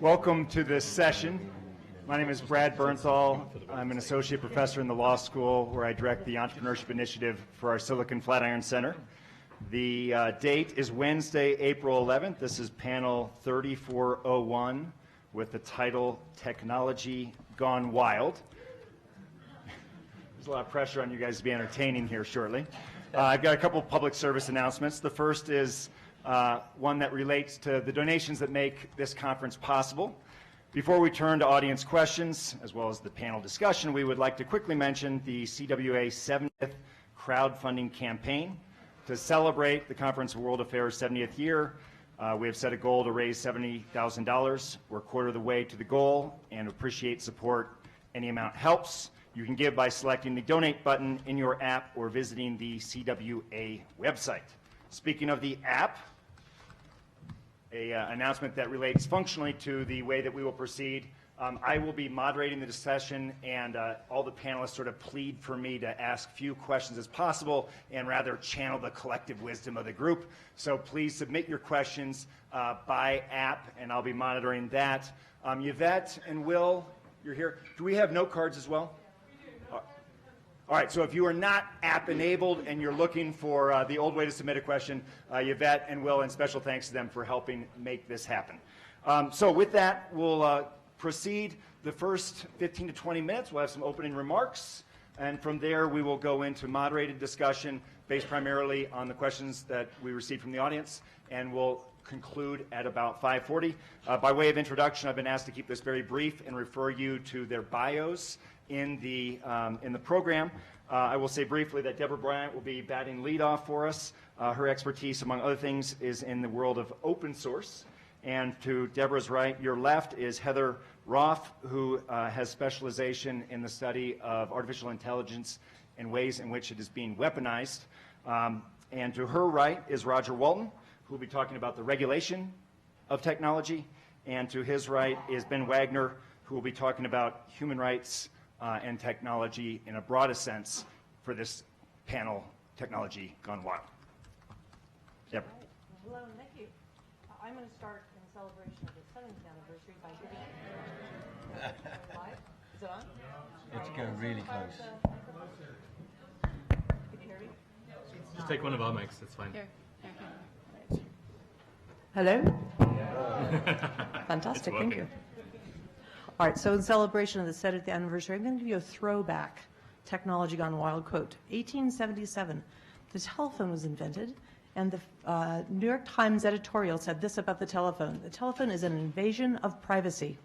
Welcome to this session. My name is Brad Bernthal. I'm an associate professor in the law school where I direct the entrepreneurship initiative for our Silicon Flatiron Center. The date is Wednesday, April 11th. This is panel 3401 with the title Technology Gone Wild. There's a lot of pressure on you guys to be entertaining here shortly. I've got a couple of public service announcements. The first is one that relates to the donations that make this conference possible. Before we turn to audience questions, as well as the panel discussion, we would like to quickly mention the CWA 70th crowdfunding campaign. To celebrate the Conference of World Affairs 70th year, we have set a goal to raise $70,000. We're a quarter of the way to the goal and appreciate support. Any amount helps. You can give by selecting the donate button in your app or visiting the CWA website. Speaking of the app, an announcement that relates functionally to the way that we will proceed. I will be moderating the discussion, and all the panelists sort of plead for me to ask few questions as possible and rather channel the collective wisdom of the group. So please submit your questions by app, and I'll be monitoring that. Yvette and Will, you're here. Do we have note cards as well? All right, so if you are not app-enabled and you're looking for the old way to submit a question, Yvette and Will, and special thanks to them for helping make this happen. So with that, we'll proceed. The first 15 to 20 minutes, we'll have some opening remarks, and from there we will go into moderated discussion based primarily on the questions that we received from the audience, and we'll conclude at about 5:40. By way of introduction, I've been asked to keep this very brief and refer you to their bios in the program. I will say briefly that Deborah Bryant will be batting leadoff for us. Her expertise, among other things, is in the world of open source. And to Deborah's right, your left, is Heather Roth, who has specialization in the study of artificial intelligence and ways in which it is being weaponized. And to her right is Roger Walton, who will be talking about the regulation of technology. And to his right is Ben Wagner, who will be talking about human rights and technology in a broadest sense for this panel, Technology Gone Wild. Yep. Hello, and thank you. I'm going to start in celebration of the 7th anniversary by giving live. Is it on? It's going really close. Can you hear me? Just take one of our mics, that's fine. Here. Hello? Fantastic, thank you. All right, so in celebration of the 7th anniversary, I'm going to give you a throwback Technology Gone Wild quote. 1877, the telephone was invented, and the New York Times editorial said this about the telephone: the telephone is an invasion of privacy.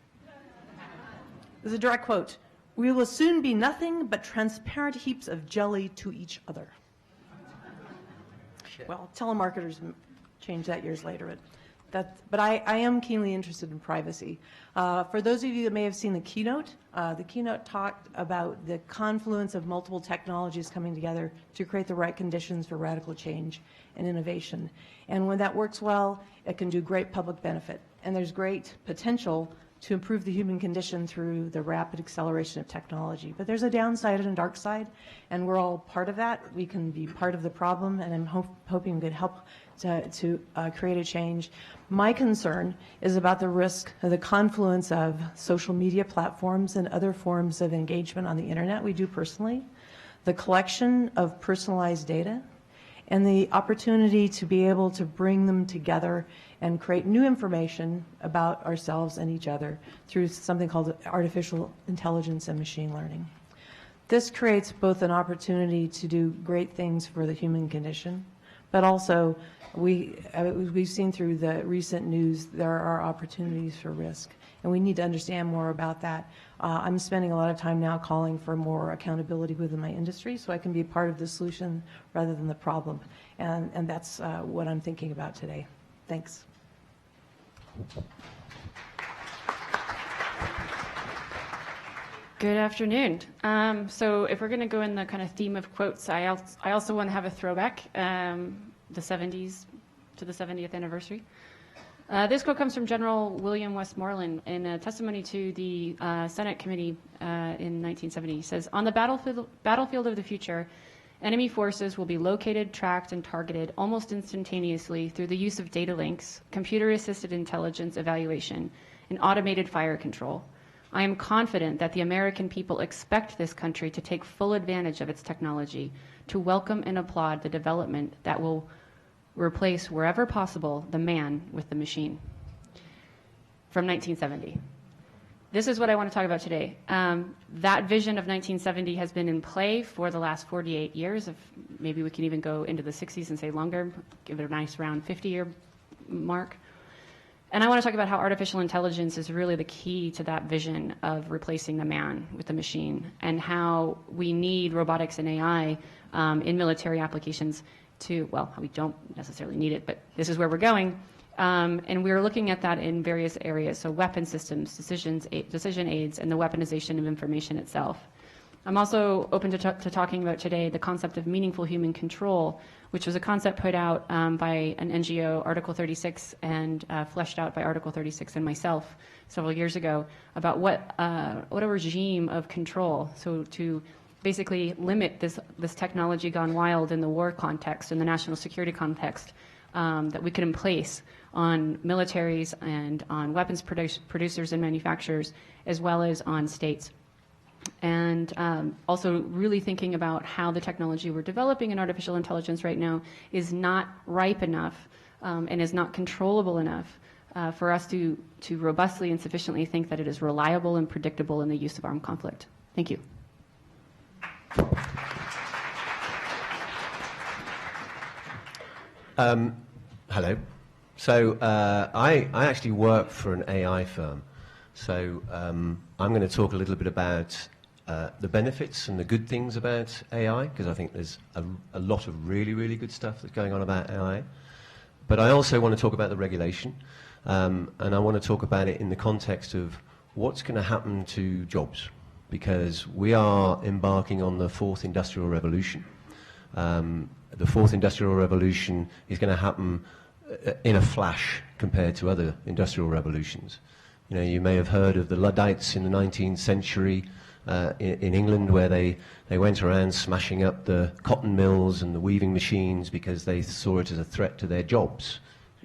This is a direct quote. We will soon be nothing but transparent heaps of jelly to each other. Well, telemarketers changed that years later. But I am keenly interested in privacy. For those of you that may have seen the keynote talked about the confluence of multiple technologies coming together to create the right conditions for radical change and innovation. And when that works well, it can do great public benefit. And there's great potential to improve the human condition through the rapid acceleration of technology. But there's a downside and a dark side, and we're all part of that. We can be part of the problem, and I'm hoping we can help to create a change. My concern is about the risk of the confluence of social media platforms and other forms of engagement on the internet we do personally, the collection of personalized data, and the opportunity to be able to bring them together and create new information about ourselves and each other through something called artificial intelligence and machine learning. This creates both an opportunity to do great things for the human condition, but also we've seen through the recent news there are opportunities for risk, and we need to understand more about that. I'm spending a lot of time now calling for more accountability within my industry so I can be part of the solution rather than the problem, and that's what I'm thinking about today. Thanks. Good afternoon. So if we're going to go in the kind of theme of quotes, I also want to have a throwback, the 70s to the 70th anniversary. This quote comes from General William Westmoreland in a testimony to the Senate committee in 1970. He says, "On the battlefield of the future, Enemy forces will be located, tracked, and targeted almost instantaneously through the use of data links, computer-assisted intelligence evaluation, and automated fire control. I am confident that the American people expect this country to take full advantage of its technology, to welcome and applaud the development that will replace, wherever possible, the man with the machine. From 1970. This is what I want to talk about today. That vision of 1970 has been in play for the last 48 years. If maybe we can even go into the 60s and say longer, give it a nice round 50-year mark. And I want to talk about how artificial intelligence is really the key to that vision of replacing the man with the machine, and how we need robotics and AI in military applications to, well, we don't necessarily need it, but this is where we're going. And we're looking at that in various areas, so weapon systems, decision aids, and the weaponization of information itself. I'm also open to talking about today the concept of meaningful human control, which was a concept put out by an NGO, Article 36, and fleshed out by Article 36 and myself several years ago, about what a regime of control, so to basically limit this technology gone wild in the war context, in the national security context, that we could in place on militaries and on weapons producers and manufacturers, as well as on states. And also really thinking about how the technology we're developing in artificial intelligence right now is not ripe enough and is not controllable enough for us to robustly and sufficiently think that it is reliable and predictable in the use of armed conflict. Thank you. Hello. So I actually work for an AI firm. So I'm going to talk a little bit about the benefits and the good things about AI, because I think there's a lot of really, really good stuff that's going on about AI. But I also want to talk about the regulation, and I want to talk about it in the context of what's going to happen to jobs, because we are embarking on the fourth industrial revolution. The fourth industrial revolution is going to happen in a flash compared to other industrial revolutions. You know, you may have heard of the Luddites in the 19th century in England, where they went around smashing up the cotton mills and the weaving machines because they saw it as a threat to their jobs.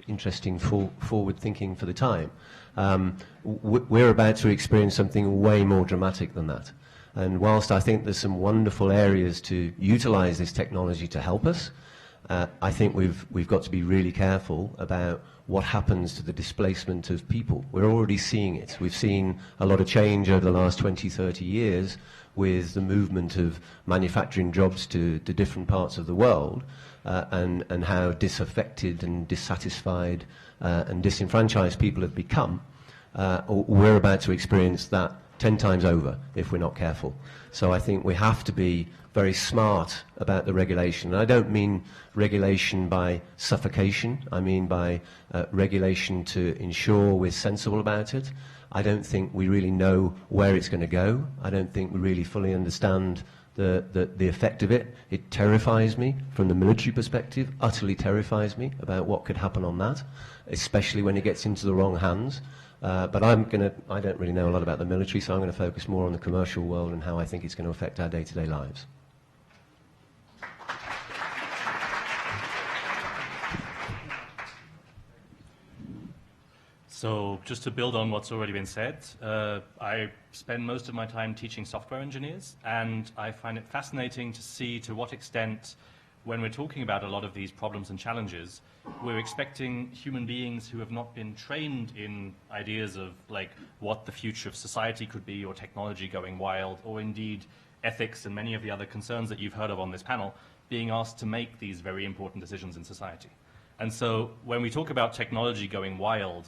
Interesting forward thinking for the time. We're about to experience something way more dramatic than that. And whilst I think there's some wonderful areas to utilize this technology to help us, I think we've got to be really careful about what happens to the displacement of people. We're already seeing it. We've seen a lot of change over the last 20, 30 years with the movement of manufacturing jobs to different parts of the world, and how disaffected and dissatisfied and disenfranchised people have become. We're about to experience that 10 times over if we're not careful. So I think we have to be very smart about the regulation. And I don't mean regulation by suffocation. I mean by regulation to ensure we're sensible about it. I don't think we really know where it's going to go. I don't think we really fully understand the effect of it. It terrifies me from the military perspective, utterly terrifies me about what could happen on that, especially when it gets into the wrong hands. But I don't really know a lot about the military, so I'm going to focus more on the commercial world and how I think it's going to affect our day-to-day lives. So just to build on what's already been said, I spend most of my time teaching software engineers, and I find it fascinating to see to what extent, when we're talking about a lot of these problems and challenges, we're expecting human beings who have not been trained in ideas of like what the future of society could be, or technology going wild, or indeed ethics and many of the other concerns that you've heard of on this panel, being asked to make these very important decisions in society. And so when we talk about technology going wild,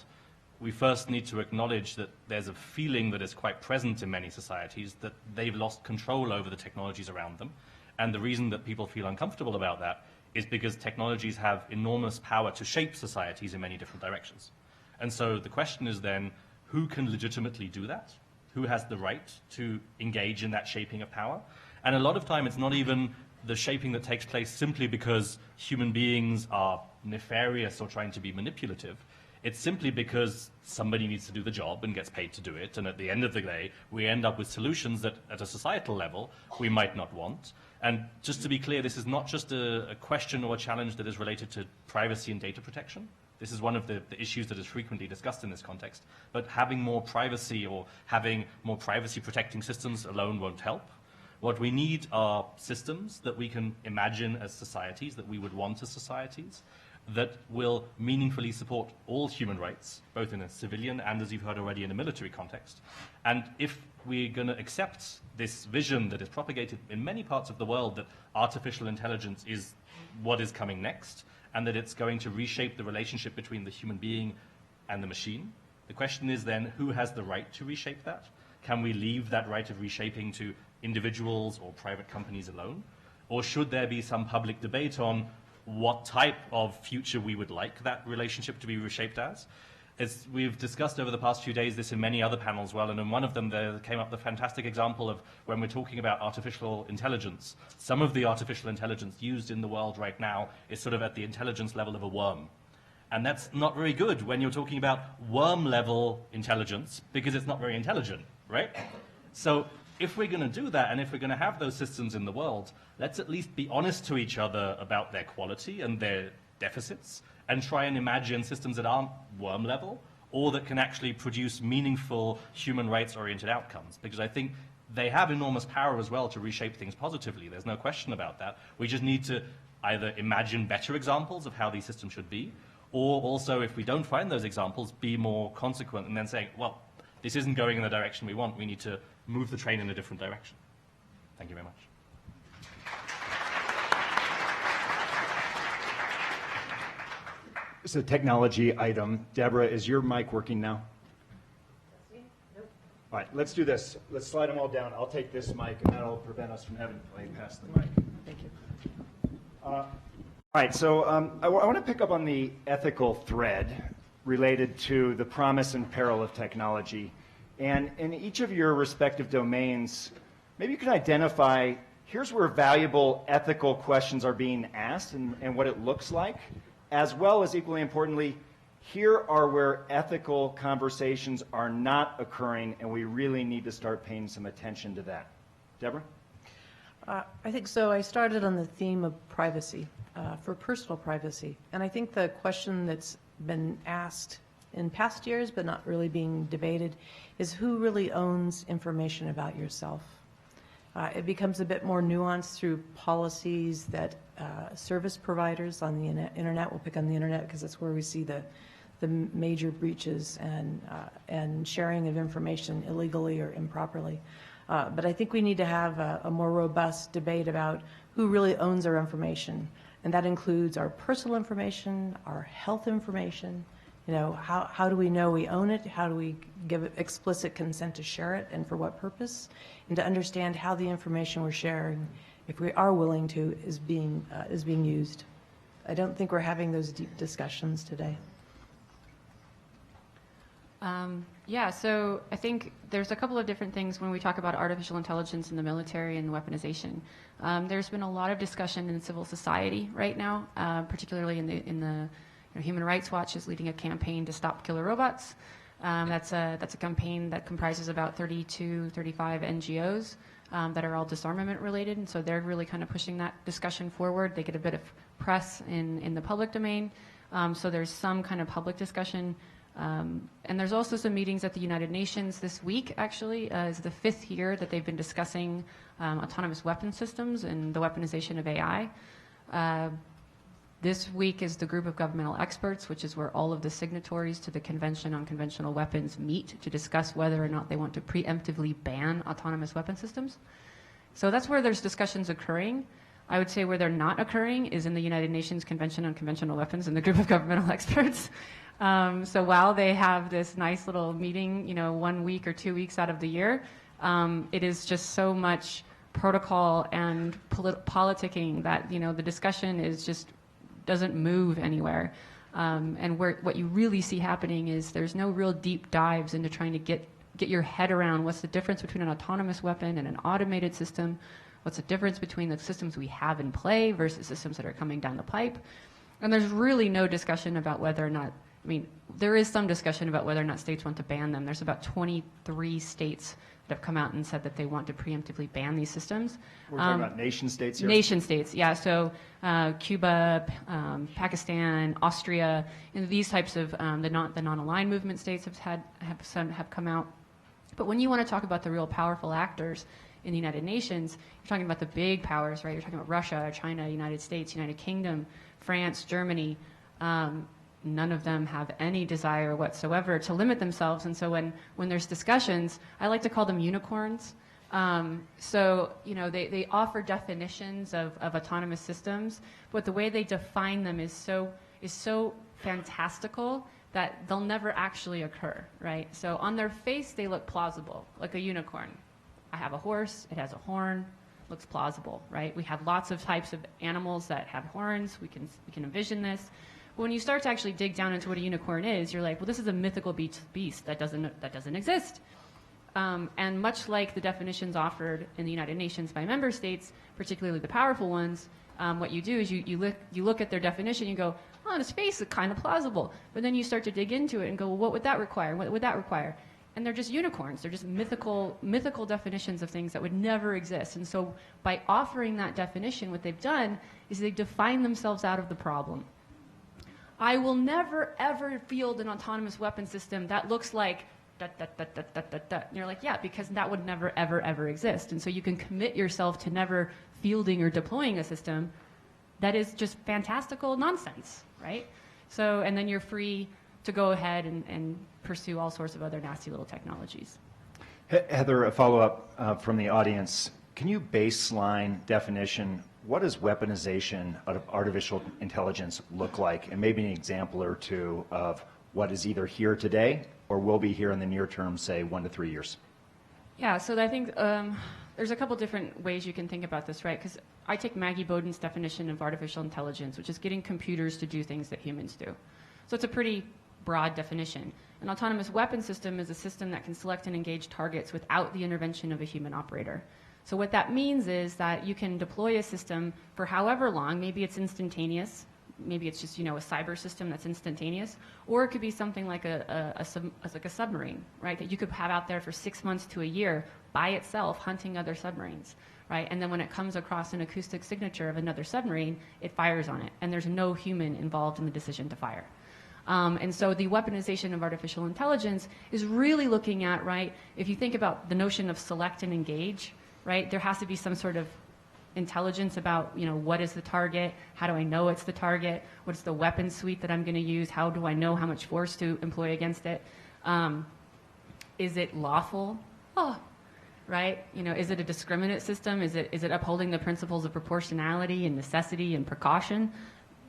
we first need to acknowledge that there's a feeling that is quite present in many societies that they've lost control over the technologies around them. And the reason that people feel uncomfortable about that is because technologies have enormous power to shape societies in many different directions. And so the question is then, who can legitimately do that? Who has the right to engage in that shaping of power? And a lot of time it's not even the shaping that takes place simply because human beings are nefarious or trying to be manipulative. It's simply because somebody needs to do the job and gets paid to do it, and at the end of the day, we end up with solutions that, at a societal level, we might not want. And just to be clear, this is not just a question or a challenge that is related to privacy and data protection. This is one of the issues that is frequently discussed in this context. But having more privacy or having more privacy protecting systems alone won't help. What we need are systems that we can imagine as societies, that we would want as societies, that will meaningfully support all human rights, both in a civilian and, as you've heard already, in a military context. And if we're going to accept this vision that is propagated in many parts of the world that artificial intelligence is what is coming next, and that it's going to reshape the relationship between the human being and the machine, the question is then, who has the right to reshape that? Can we leave that right of reshaping to individuals or private companies alone? Or should there be some public debate on what type of future we would like that relationship to be reshaped as? As we've discussed over the past few days this in many other panels as well, and in one of them there came up the fantastic example of when we're talking about artificial intelligence. Some of the artificial intelligence used in the world right now is sort of at the intelligence level of a worm. And that's not very good when you're talking about worm-level intelligence, because it's not very intelligent, right? So if we're going to do that, and if we're going to have those systems in the world, let's at least be honest to each other about their quality and their deficits, and try and imagine systems that aren't worm level, or that can actually produce meaningful human rights-oriented outcomes. Because I think they have enormous power as well to reshape things positively. There's no question about that. We just need to either imagine better examples of how these systems should be, or also, if we don't find those examples, be more consequent and then saying, well, this isn't going in the direction we want. We need to move the train in a different direction. Thank you very much. It's a technology item. Deborah, is your mic working now? Nope. All right, let's do this. Let's slide them all down. I'll take this mic, and that'll prevent us from having to play past the mic. Thank you. All right, so I want to pick up on the ethical thread related to the promise and peril of technology. And in each of your respective domains, maybe you could identify, here's where valuable ethical questions are being asked and what it looks like, as well as, equally importantly, here are where ethical conversations are not occurring, and we really need to start paying some attention to that. Deborah? I think so. I started on the theme of privacy, for personal privacy. And I think the question that's been asked in past years, but not really being debated, is who really owns information about yourself? It becomes a bit more nuanced through policies that service providers on the internet, we'll pick on the internet because that's where we see the major breaches and sharing of information illegally or improperly. But I think we need to have a more robust debate about who really owns our information. And that includes our personal information, our health information. You know, how do we know we own it? How do we give explicit consent to share it, and for what purpose? And to understand how the information we're sharing, if we are willing to, is being used. I don't think we're having those deep discussions today. Yeah, so I think there's a couple of different things when we talk about artificial intelligence in the military and weaponization. There's been a lot of discussion in civil society right now, particularly in the Human Rights Watch is leading a campaign to stop killer robots. That's a campaign that comprises about 35 NGOs that are all disarmament related, and so they're really kind of pushing that discussion forward. They get a bit of press in the public domain, so there's some kind of public discussion. And there's also some meetings at the United Nations this week, actually, is the 5th year that they've been discussing autonomous weapon systems and the weaponization of AI. This week is the group of governmental experts, which is where all of the signatories to the Convention on Conventional Weapons meet to discuss whether or not they want to preemptively ban autonomous weapon systems. So that's where there's discussions occurring. I would say where they're not occurring is in the United Nations Convention on Conventional Weapons and the group of governmental experts. So while they have this nice little meeting, 1 week or 2 weeks out of the year, it is just so much protocol and politicking that, the discussion is just doesn't move anywhere. And what you really see happening is there's no real deep dives into trying to get your head around what's the difference between an autonomous weapon and an automated system, what's the difference between the systems we have in play versus systems that are coming down the pipe. And there's really no discussion about whether or not I mean, there is some discussion about whether or not states want to ban them. There's about 23 states that have come out and said that they want to preemptively ban these systems. We're talking about nation states here? Nation states, yeah. So Cuba, Pakistan, Austria, and these types of the non-aligned movement states have come out. But when you want to talk about the real powerful actors in the United Nations, you're talking about the big powers, right? You're talking about Russia, China, United States, United Kingdom, France, Germany. None of them have any desire whatsoever to limit themselves. And so when there's discussions, I like to call them unicorns. So, you know, they offer definitions of autonomous systems, but the way they define them is so fantastical that they'll never actually occur, right? So on their face, they look plausible, like a unicorn. I have a horse, it has a horn, looks plausible, right? We have lots of types of animals that have horns. We can envision this. But when you start to actually dig down into what a unicorn is, you're like, well, this is a mythical beast that doesn't exist. And much like the definitions offered in the United Nations by member states, particularly the powerful ones, what you do is you look at their definition, you go, oh, on its face, it's kind of plausible. But then you start to dig into it and go, well, what would that require? What would that require? And they're just unicorns. They're just mythical definitions of things that would never exist. And so by offering that definition, what they've done is they've defined themselves out of the problem. I will never, ever field an autonomous weapon system that looks like da, da, da, da, da, da, da. And you're like, yeah, because that would never, ever, ever exist. And so you can commit yourself to never fielding or deploying a system that is just fantastical nonsense, right? So, and then you're free to go ahead and pursue all sorts of other nasty little technologies. Heather, a follow-up from the audience. Can you baseline definition, what does weaponization of artificial intelligence look like? And maybe an example or two of what is either here today or will be here in the near term, say 1 to 3 years. Yeah, so I think there's a couple different ways you can think about this, right? Because I take Maggie Bowden's definition of artificial intelligence, which is getting computers to do things that humans do. So it's a pretty broad definition. An autonomous weapon system is a system that can select and engage targets without the intervention of a human operator. So what that means is that you can deploy a system for however long. Maybe it's instantaneous. Maybe it's just, you know, a cyber system that's instantaneous, or it could be something like a submarine, right? That you could have out there for 6 months to a year by itself, hunting other submarines, right? And then when it comes across an acoustic signature of another submarine, it fires on it, and there's no human involved in the decision to fire. And so the weaponization of artificial intelligence is really looking at, right? If you think about the notion of select and engage, right? There has to be some sort of intelligence about, you know, what is the target? How do I know it's the target? What's the weapon suite that I'm going to use? How do I know how much force to employ against it? Is it lawful? Oh, right? You know, is it a discriminate system? Is it upholding the principles of proportionality and necessity and precaution?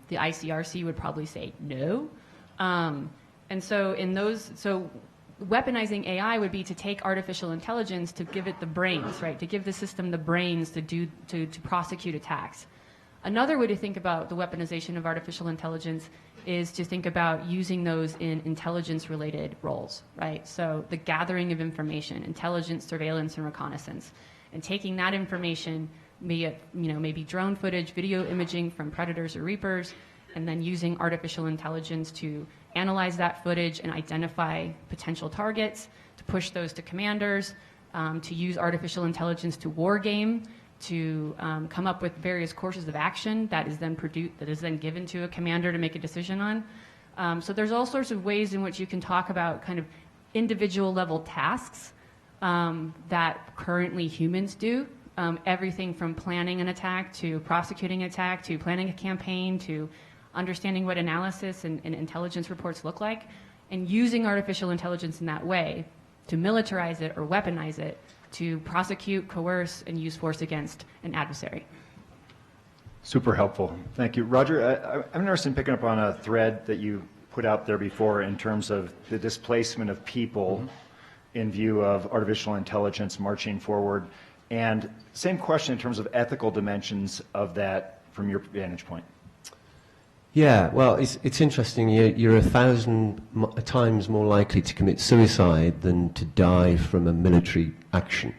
The ICRC would probably say no. And so in those, so weaponizing AI would be to take artificial intelligence to give it the brains, right? To give the system the brains to prosecute attacks. Another way to think about the weaponization of artificial intelligence is to think about using those in intelligence-related roles, right? So the gathering of information, intelligence, surveillance, and reconnaissance, and taking that information, maybe drone footage, video imaging from predators or reapers, and then using artificial intelligence to analyze that footage and identify potential targets, to push those to commanders, to use artificial intelligence to war game, to come up with various courses of action that is then given to a commander to make a decision on. So there's all sorts of ways in which you can talk about kind of individual level tasks that currently humans do. Everything from planning an attack to prosecuting an attack to planning a campaign to understanding what analysis and intelligence reports look like, and using artificial intelligence in that way to militarize it or weaponize it to prosecute, coerce, and use force against an adversary. Super helpful. Thank you. Roger, I'm interested in picking up on a thread that you put out there before in terms of the displacement of people in view of artificial intelligence marching forward. And same question in terms of ethical dimensions of that from your vantage point. Yeah, well, it's interesting. You're 1,000 times more likely to commit suicide than to die from a military action.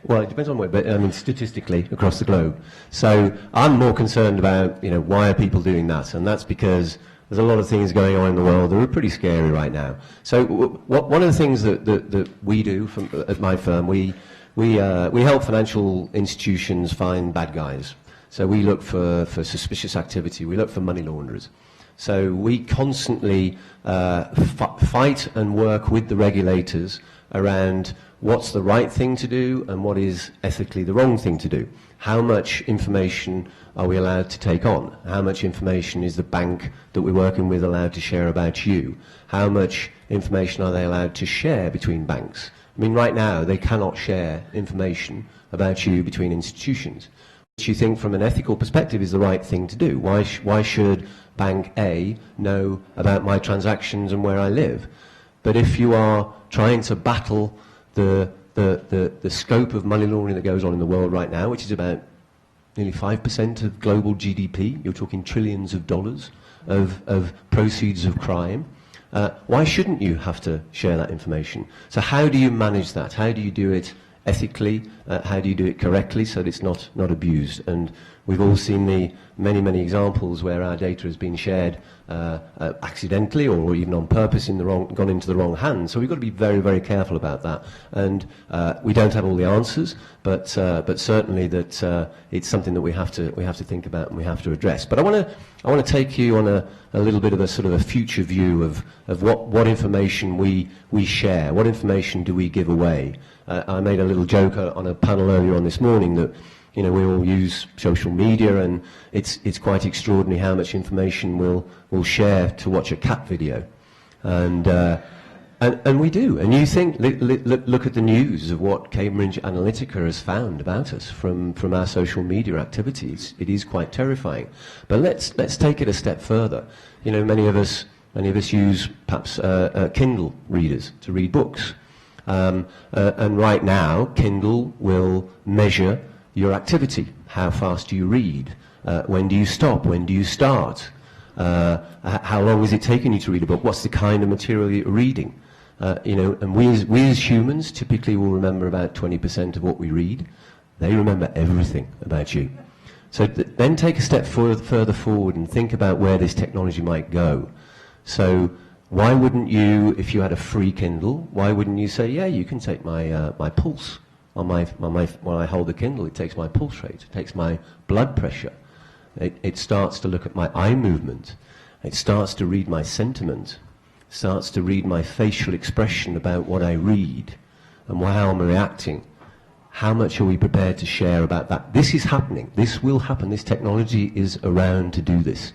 Well, it depends on where, but I mean, statistically across the globe. So I'm more concerned about, why are people doing that? And that's because there's a lot of things going on in the world that are pretty scary right now. So one of the things that we do at my firm, we help financial institutions find bad guys. So we look for suspicious activity. We look for money launderers. So we constantly fight and work with the regulators around what's the right thing to do and what is ethically the wrong thing to do. How much information are we allowed to take on? How much information is the bank that we're working with allowed to share about you? How much information are they allowed to share between banks? I mean, right now, they cannot share information about you between institutions, which you think from an ethical perspective is the right thing to do. Why should Bank A know about my transactions and where I live? But if you are trying to battle the scope of money laundering that goes on in the world right now, which is about nearly 5% of global GDP, you're talking trillions of dollars of proceeds of crime, why shouldn't you have to share that information? So how do you manage that? How do you do it ethically? How do you do it correctly so that it's not abused? And we've all seen the many examples where our data has been shared accidentally or even on purpose gone into the wrong hands. So we've got to be very careful about that. And we don't have all the answers, but certainly that it's something that we have to think about and we have to address. But I want to take you on a little bit of a sort of a future view of what information we share, what information do we give away. I made a little joke on a panel earlier on this morning that we all use social media, and it's quite extraordinary how much information we'll share to watch a cat video, and we do. And you think, look at the news of what Cambridge Analytica has found about us from our social media activities. It is quite terrifying. But let's take it a step further. Many of us use perhaps Kindle readers to read books, and right now Kindle will measure your activity. How fast do you read? When do you stop? When do you start? How long is it taking you to read a book? What's the kind of material you're reading? And we as humans typically will remember about 20% of what we read. They remember everything about you. So then take a step further forward and think about where this technology might go. So why wouldn't you, if you had a free Kindle, why wouldn't you say, yeah, you can take my pulse? When I hold the Kindle, it takes my pulse rate, it takes my blood pressure, it starts to look at my eye movement, it starts to read my sentiment, starts to read my facial expression about what I read and how I'm reacting. How much are we prepared to share about that? This is happening. This will happen. This technology is around to do this.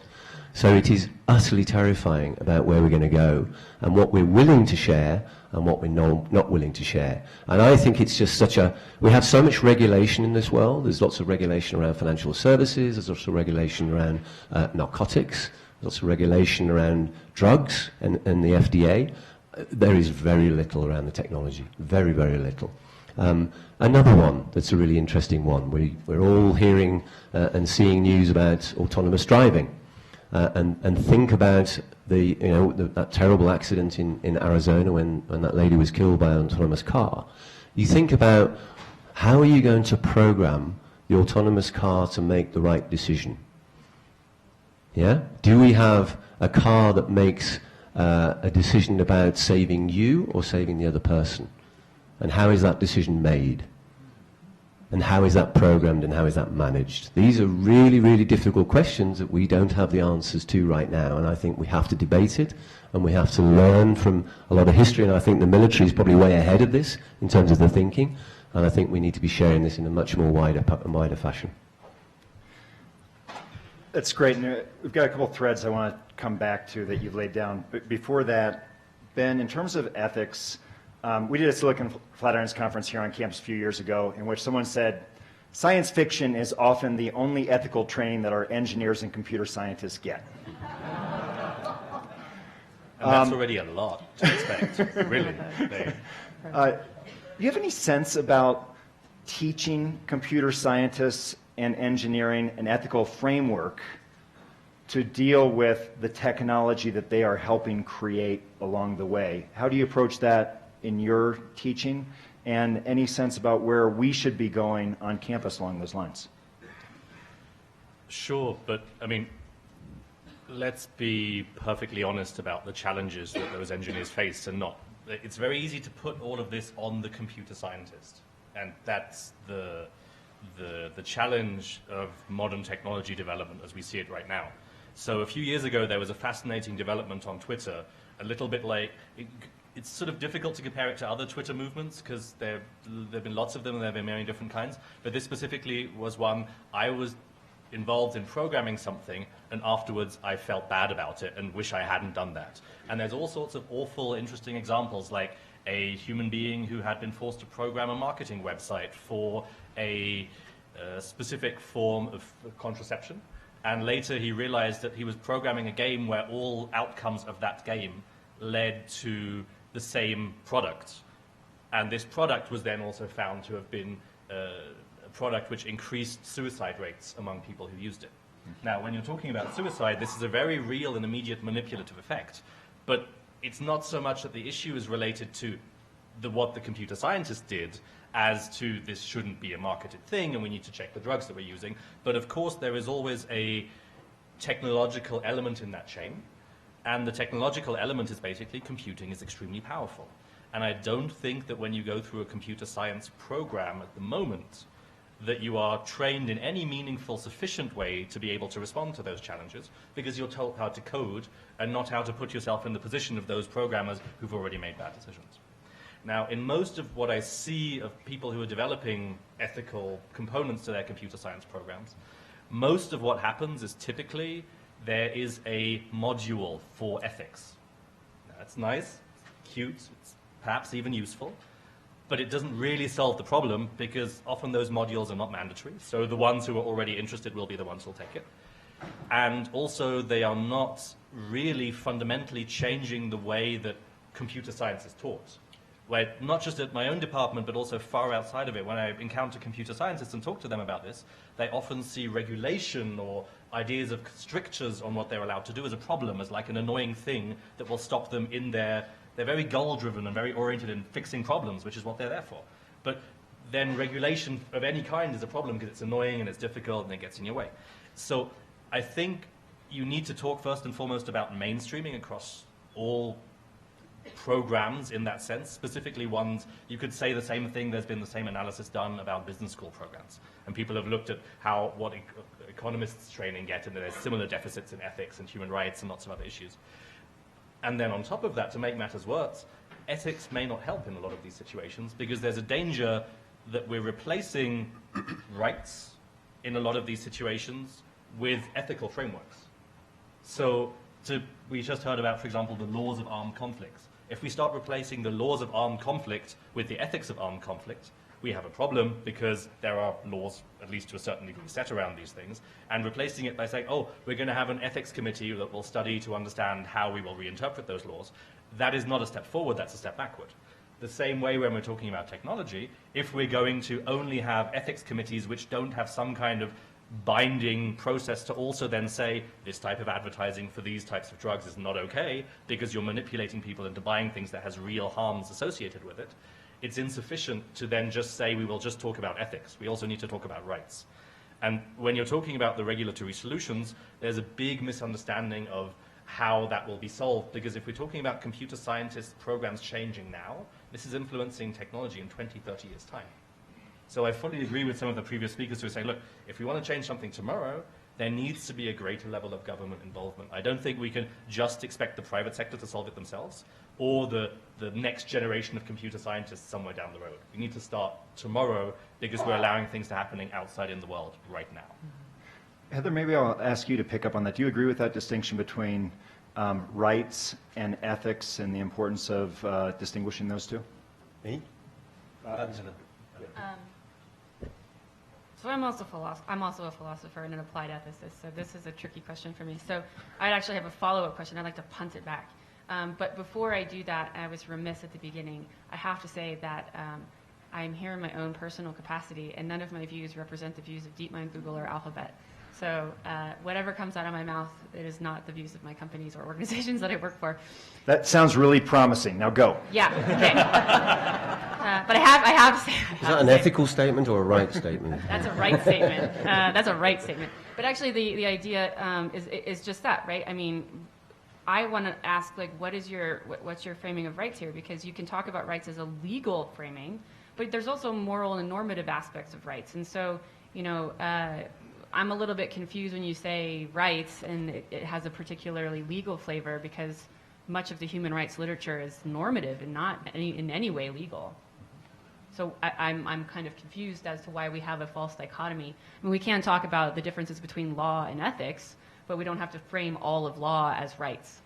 So it is utterly terrifying about where we're going to go and what we're willing to share and what we're not willing to share. And I think it's just we have so much regulation in this world. There's lots of regulation around financial services. There's lots of regulation around narcotics. There's lots of regulation around drugs and the FDA. There is very little around the technology. Very little. Another one that's a really interesting one. We're all hearing and seeing news about autonomous driving. And think about that terrible accident in Arizona when that lady was killed by an autonomous car. You think about how are you going to program the autonomous car to make the right decision? Yeah? Do we have a car that makes a decision about saving you or saving the other person? And how is that decision made? And how is that programmed and how is that managed? These are really difficult questions that we don't have the answers to right now, and I think we have to debate it and we have to learn from a lot of history, and I think the military is probably way ahead of this in terms of the thinking, and I think we need to be sharing this in a much more wider fashion. That's great. And we've got a couple of threads I want to come back to that you've laid down. But before that, Ben, in terms of ethics, we did a Silicon Flatirons conference here on campus a few years ago in which someone said, science fiction is often the only ethical training that our engineers and computer scientists get. And that's already a lot to expect, really. Do you have any sense about teaching computer scientists and engineering an ethical framework to deal with the technology that they are helping create along the way? How do you approach that in your teaching? and any sense about where we should be going on campus along those lines? Sure, but I mean, let's be perfectly honest about the challenges that those engineers face and not. It's very easy to put all of this on the computer scientist, and that's the challenge of modern technology development as we see it right now. So a few years ago, there was a fascinating development on Twitter, a little bit like, it's sort of difficult to compare it to other Twitter movements because there have been lots of them and there have been many different kinds, but this specifically was one I was involved in programming something, and afterwards I felt bad about it and wish I hadn't done that. And there's all sorts of awful, interesting examples, like a human being who had been forced to program a marketing website for a specific form of contraception, and later he realized that he was programming a game where all outcomes of that game led to the same product. And this product was then also found to have been product which increased suicide rates among people who used it. Now, when you're talking about suicide, this is a very real and immediate manipulative effect, but it's not so much that the issue is related to what the computer scientist did as to this shouldn't be a marketed thing and we need to check the drugs that we're using, but of course there is always a technological element in that chain, and the technological element is basically computing is extremely powerful. And I don't think that when you go through a computer science program at the moment, that you are trained in any meaningful, sufficient way to be able to respond to those challenges, because you're told how to code and not how to put yourself in the position of those programmers who've already made bad decisions. Now, in most of what I see of people who are developing ethical components to their computer science programs, most of what happens is typically there is a module for ethics. Now, that's nice, it's cute, it's perhaps even useful, but it doesn't really solve the problem because often those modules are not mandatory. So the ones who are already interested will be the ones who'll take it. And also they are not really fundamentally changing the way that computer science is taught. Where not just at my own department, but also far outside of it, when I encounter computer scientists and talk to them about this, they often see regulation or ideas of strictures on what they're allowed to do as a problem, as like an annoying thing that will stop them in their. They're very goal-driven and very oriented in fixing problems, which is what they're there for. But then regulation of any kind is a problem because it's annoying and it's difficult and it gets in your way. So I think you need to talk first and foremost about mainstreaming across all programs in that sense, specifically ones, you could say the same thing, there's been the same analysis done about business school programs. And people have looked at what economists training get, and there's similar deficits in ethics and human rights and lots of other issues. And then on top of that, to make matters worse, ethics may not help in a lot of these situations because there's a danger that we're replacing rights in a lot of these situations with ethical frameworks. So we just heard about, for example, the laws of armed conflicts. If we start replacing the laws of armed conflict with the ethics of armed conflict, we have a problem because there are laws, at least to a certain degree, set around these things, and replacing it by saying, oh, we're going to have an ethics committee that will study to understand how we will reinterpret those laws, that is not a step forward, that's a step backward. The same way when we're talking about technology, if we're going to only have ethics committees which don't have some kind of binding process to also then say this type of advertising for these types of drugs is not okay because you're manipulating people into buying things that has real harms associated with it, it's insufficient to then just say we will just talk about ethics. We also need to talk about rights. And when you're talking about the regulatory solutions, there's a big misunderstanding of how that will be solved, because if we're talking about computer scientists programs changing now, this is influencing technology in 20, 30 years' time. So I fully agree with some of the previous speakers who are saying, look, if we want to change something tomorrow, there needs to be a greater level of government involvement. I don't think we can just expect the private sector to solve it themselves or the next generation of computer scientists somewhere down the road. We need to start tomorrow because we're allowing things to happening outside in the world right now. Heather, maybe I'll ask you to pick up on that. Do you agree with that distinction between rights and ethics and the importance of distinguishing those two? Me? So I'm also a philosopher and an applied ethicist, so this is a tricky question for me. So I'd actually have a follow-up question. I'd like to punt it back. But before I do that, I was remiss at the beginning. I have to say that I'm here in my own personal capacity, and none of my views represent the views of DeepMind, Google, or Alphabet. So whatever comes out of my mouth, it is not the views of my companies or organizations that I work for. That sounds really promising. Now go. Yeah, okay. But I have to say. Is that an ethical statement or a right statement? That's a right statement. That's a right statement. But actually, the idea is just that, right? I mean, I want to ask, like, what's your framing of rights here? Because you can talk about rights as a legal framing, but there's also moral and normative aspects of rights. And so, I'm a little bit confused when you say rights and it has a particularly legal flavor, because much of the human rights literature is normative and not in any way legal. So I'm kind of confused as to why we have a false dichotomy. I mean, we can talk about the differences between law and ethics, but we don't have to frame all of law as rights.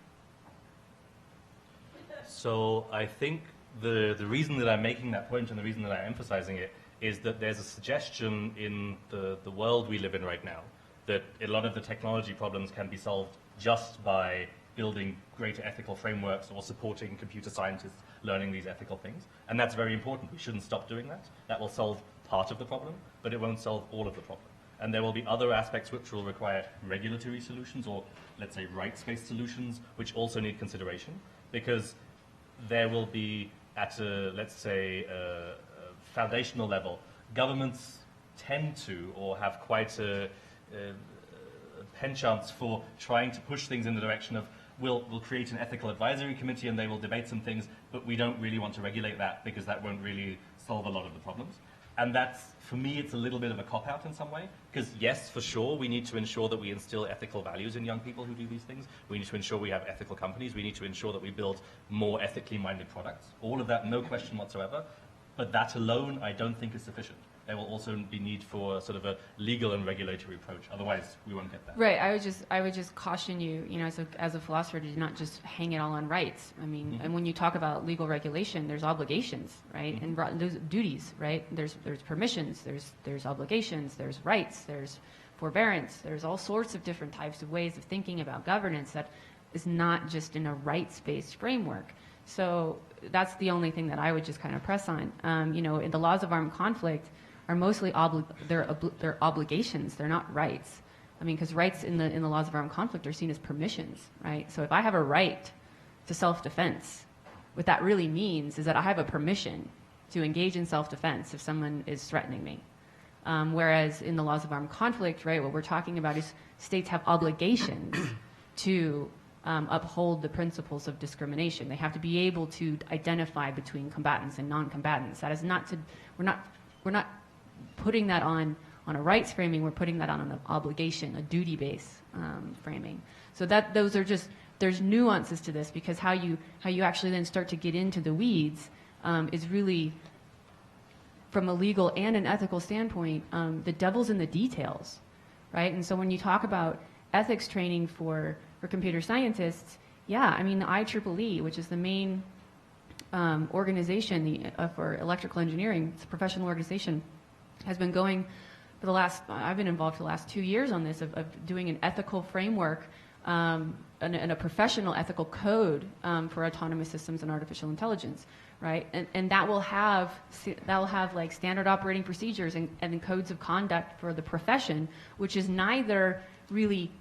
So I think the reason that I'm making that point and the reason that I'm emphasizing it is that there's a suggestion in the world we live in right now that a lot of the technology problems can be solved just by building greater ethical frameworks or supporting computer scientists learning these ethical things. And that's very important. We shouldn't stop doing that. That will solve part of the problem, but it won't solve all of the problem. And there will be other aspects which will require regulatory solutions or, let's say, rights-based solutions, which also need consideration, because there will be, at a, let's say, a foundational level, governments tend to, or have quite a penchant for trying to push things in the direction of, we'll create an ethical advisory committee and they will debate some things, but we don't really want to regulate that because that won't really solve a lot of the problems. And that's, for me, it's a little bit of a cop-out in some way, because yes, for sure, we need to ensure that we instill ethical values in young people who do these things. We need to ensure we have ethical companies. We need to ensure that we build more ethically minded products. All of that, no question whatsoever. But that alone, I don't think is sufficient. There will also be need for sort of a legal and regulatory approach. Otherwise, we won't get that. Right. I would just caution you, as a philosopher, to not just hang it all on rights. I mean, and when you talk about legal regulation, there's obligations, right, and there's duties, right. There's permissions, there's obligations, there's rights, there's forbearance, there's all sorts of different types of ways of thinking about governance that is not just in a rights-based framework. So that's the only thing that I would just kind of press on. In the laws of armed conflict are mostly they're obligations. They're not rights. I mean, because rights in the laws of armed conflict are seen as permissions, right? So if I have a right to self-defense, what that really means is that I have a permission to engage in self-defense if someone is threatening me. Whereas in the laws of armed conflict, right, what we're talking about is states have obligations to uphold the principles of discrimination. They have to be able to identify between combatants and non-combatants. That is not to, we're not putting that on a rights framing, we're putting that on an obligation, a duty-based framing. So that those are just, there's nuances to this, because how you actually then start to get into the weeds is really, from a legal and an ethical standpoint, the devil's in the details, right? And so when you talk about ethics training for computer scientists, yeah, I mean, the IEEE, which is the main organization for electrical engineering, it's a professional organization, has been going for the last, I've been involved for the last 2 years on this, of doing an ethical framework and a professional ethical code for autonomous systems and artificial intelligence, right? And that will have like standard operating procedures and codes of conduct for the profession, which is neither really,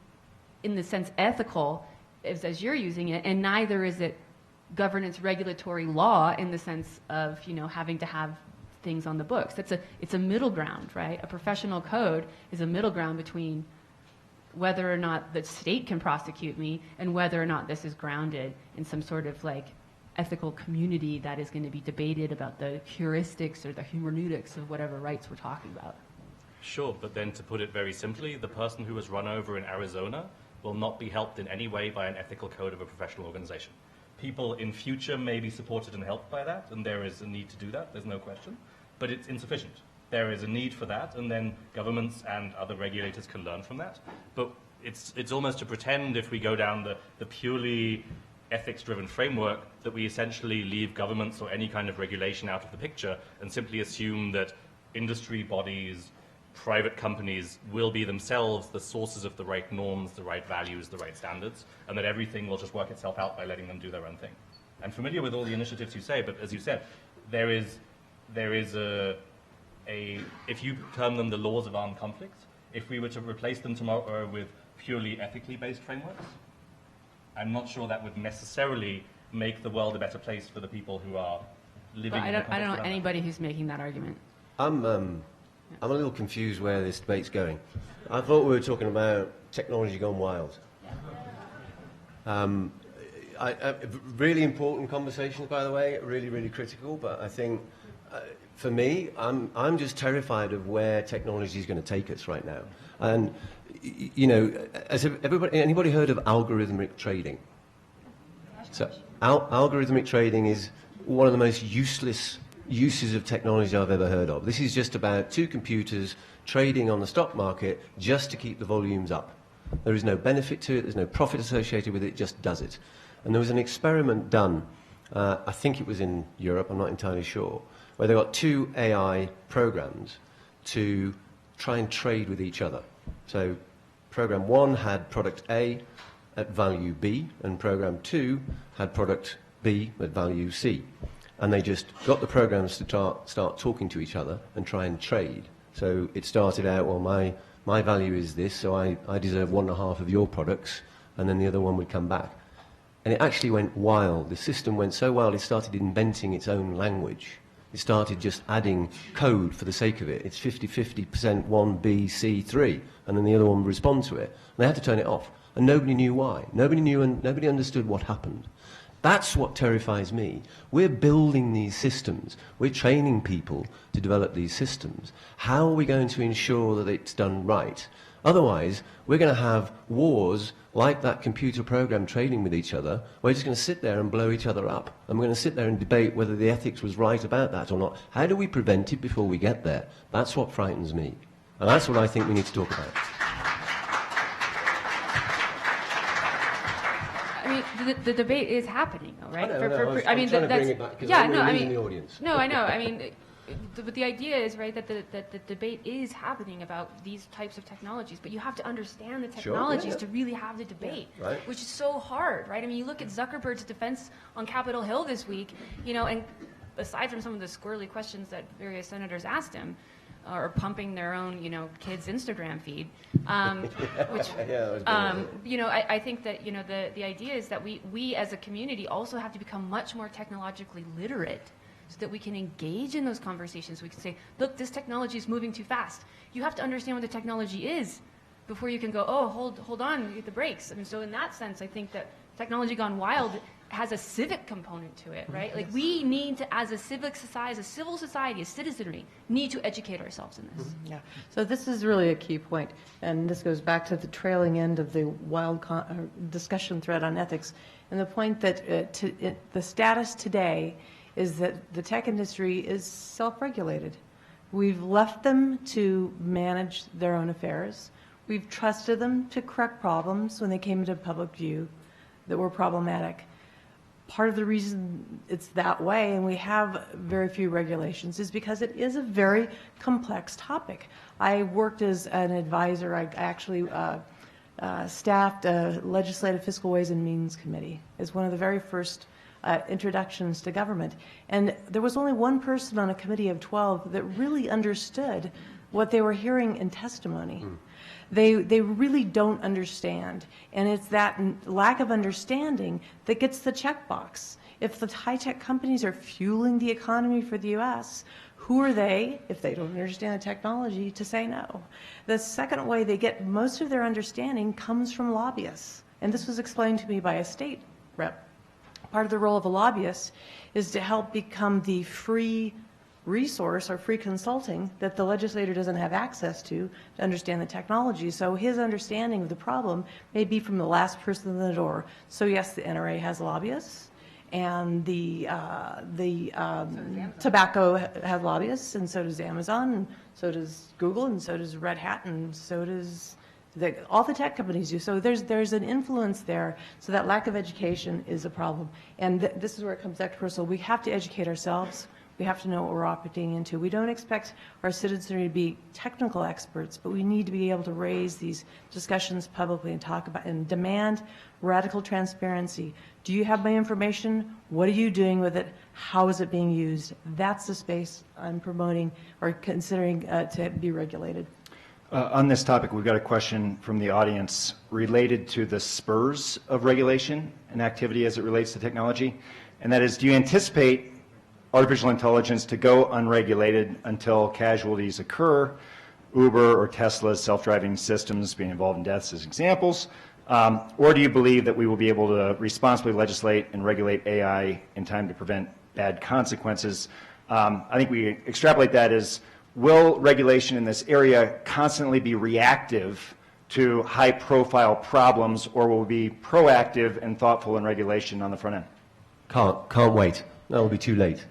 in the sense, ethical as you're using it, and neither is it governance regulatory law in the sense of, having to have things on the books. It's a middle ground, right? A professional code is a middle ground between whether or not the state can prosecute me and whether or not this is grounded in some sort of like ethical community that is going to be debated about the heuristics or the hermeneutics of whatever rights we're talking about. Sure, but then to put it very simply, the person who was run over in Arizona will not be helped in any way by an ethical code of a professional organization. People in future may be supported and helped by that, and there is a need to do that, there's no question, but it's insufficient. There is a need for that, and then governments and other regulators can learn from that. But it's almost to pretend, if we go down the purely ethics-driven framework, that we essentially leave governments or any kind of regulation out of the picture and simply assume that industry bodies, private companies will be themselves the sources of the right norms, the right values, the right standards, and that everything will just work itself out by letting them do their own thing. I'm familiar with all the initiatives you say, but as you said, there is if you term them the laws of armed conflict, if we were to replace them tomorrow with purely ethically based frameworks, I'm not sure that would necessarily make the world a better place for the people who are living But in I the don't context know around that. anybody who's making that argument. I'm a little confused where this debate's going. I thought we were talking about technology gone wild. Really important conversations, by the way, really, really critical, but I think for me, I'm just terrified of where technology is going to take us right now. And, you know, anybody heard of algorithmic trading? So algorithmic trading is one of the most useless uses of technology I've ever heard of. This is just about two computers trading on the stock market just to keep the volumes up. There is no benefit to it, there's no profit associated with it, it just does it. And there was an experiment done, I think it was in Europe, I'm not entirely sure, where they got two AI programs to try and trade with each other. So program 1 had product A at value B, and program 2 had product B at value C. And they just got the programs to start talking to each other and try and trade. So it started out, well, my value is this, so I deserve 1.5 of your products, and then the other one would come back. And it actually went wild. The system went so wild, it started inventing its own language. It started just adding code for the sake of it. It's 50-50%, 1, B, C, 3, and then the other one would respond to it. And they had to turn it off. And nobody knew why. Nobody knew, and nobody understood what happened. That's what terrifies me. We're building these systems. We're training people to develop these systems. How are we going to ensure that it's done right? Otherwise, we're going to have wars like that computer program trading with each other. We're just going to sit there and blow each other up. And we're going to sit there and debate whether the ethics was right about that or not. How do we prevent it before we get there? That's what frightens me. And that's what I think we need to talk about. I mean, the debate is happening, though, right? I'm trying to bring it back because we're losing the audience. No, I know. I mean, but the idea is, right, that the debate is happening about these types of technologies, but you have to understand the technologies to really have the debate, which is so hard, right? I mean, you look at Zuckerberg's defense on Capitol Hill this week, you know, and aside from some of the squirrely questions that various senators asked him, or pumping their own, you know, kids' Instagram feed, which, you know, I think that, you know, the idea is that we as a community also have to become much more technologically literate so that we can engage in those conversations. We can say, look, this technology is moving too fast. You have to understand what the technology is before you can go, oh, hold on, hit the brakes. I mean, so in that sense, I think that technology gone wild has a civic component to it, right? Like we need to, as a civic society, as a civil society, as citizenry, need to educate ourselves in this. Yeah. So this is really a key point, and this goes back to the trailing end of the wild discussion thread on ethics, and the point that the status today is that the tech industry is self-regulated. We've left them to manage their own affairs. We've trusted them to correct problems when they came into public view that were problematic. Part of the reason it's that way, and we have very few regulations, is because it is a very complex topic. I worked as an advisor. I actually staffed a Legislative Fiscal Ways and Means Committee as one of the very first introductions to government. And there was only one person on a committee of 12 that really understood what they were hearing in testimony. They really don't understand. And it's that lack of understanding that gets the checkbox. If the high-tech companies are fueling the economy for the U.S., who are they, if they don't understand the technology, to say no? The second way they get most of their understanding comes from lobbyists. And this was explained to me by a state rep. Part of the role of a lobbyist is to help become the free resource or free consulting that the legislator doesn't have access to understand the technology. So his understanding of the problem may be from the last person in the door. So yes, the NRA has lobbyists, and the tobacco has lobbyists, and so does Amazon, and so does Google, and so does Red Hat, and so does all the tech companies do. So there's an influence there. So that lack of education is a problem. And this is where it comes back to personal. We have to educate ourselves. We have to know what we're operating into. We don't expect our citizenry to be technical experts, but we need to be able to raise these discussions publicly and talk about and demand radical transparency. Do you have my information? What are you doing with it? How is it being used? That's the space I'm promoting or considering to be regulated. On this topic, we've got a question from the audience related to the spurs of regulation and activity as it relates to technology. And that is, do you anticipate artificial intelligence to go unregulated until casualties occur, Uber or Tesla's self-driving systems being involved in deaths as examples? Or do you believe that we will be able to responsibly legislate and regulate AI in time to prevent bad consequences? I think we extrapolate that as, will regulation in this area constantly be reactive to high-profile problems, or will we be proactive and thoughtful in regulation on the front end? Can't wait. That will be too late.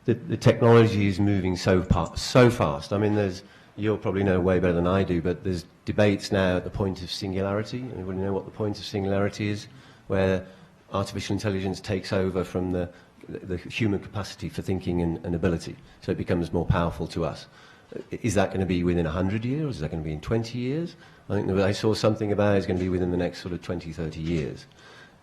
The technology is moving so fast. I mean, you'll probably know way better than I do, but there's debates now at the point of singularity. Anybody know what the point of singularity is? Where artificial intelligence takes over from the human capacity for thinking and ability, so it becomes more powerful to us. Is that going to be within 100 years? Is that going to be in 20 years? I think that I saw something about it's going to be within the next sort of 20, 30 years.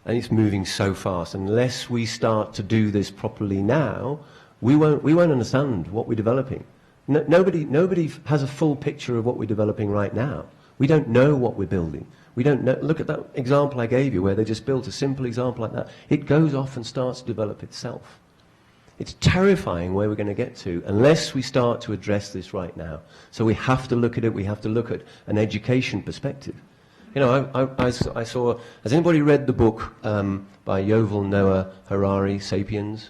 And it's moving so fast. Unless we start to do this properly now, we won't understand what we're developing. Nobody has a full picture of what we're developing right now. We don't know what we're building. We don't know. Look at that example I gave you where they just built a simple example like that. It goes off and starts to develop itself. It's terrifying where we're going to get to unless we start to address this right now. So we have to look at it. We have to look at an education perspective. You know, I saw, has anybody read the book by Yuval Noah Harari, Sapiens?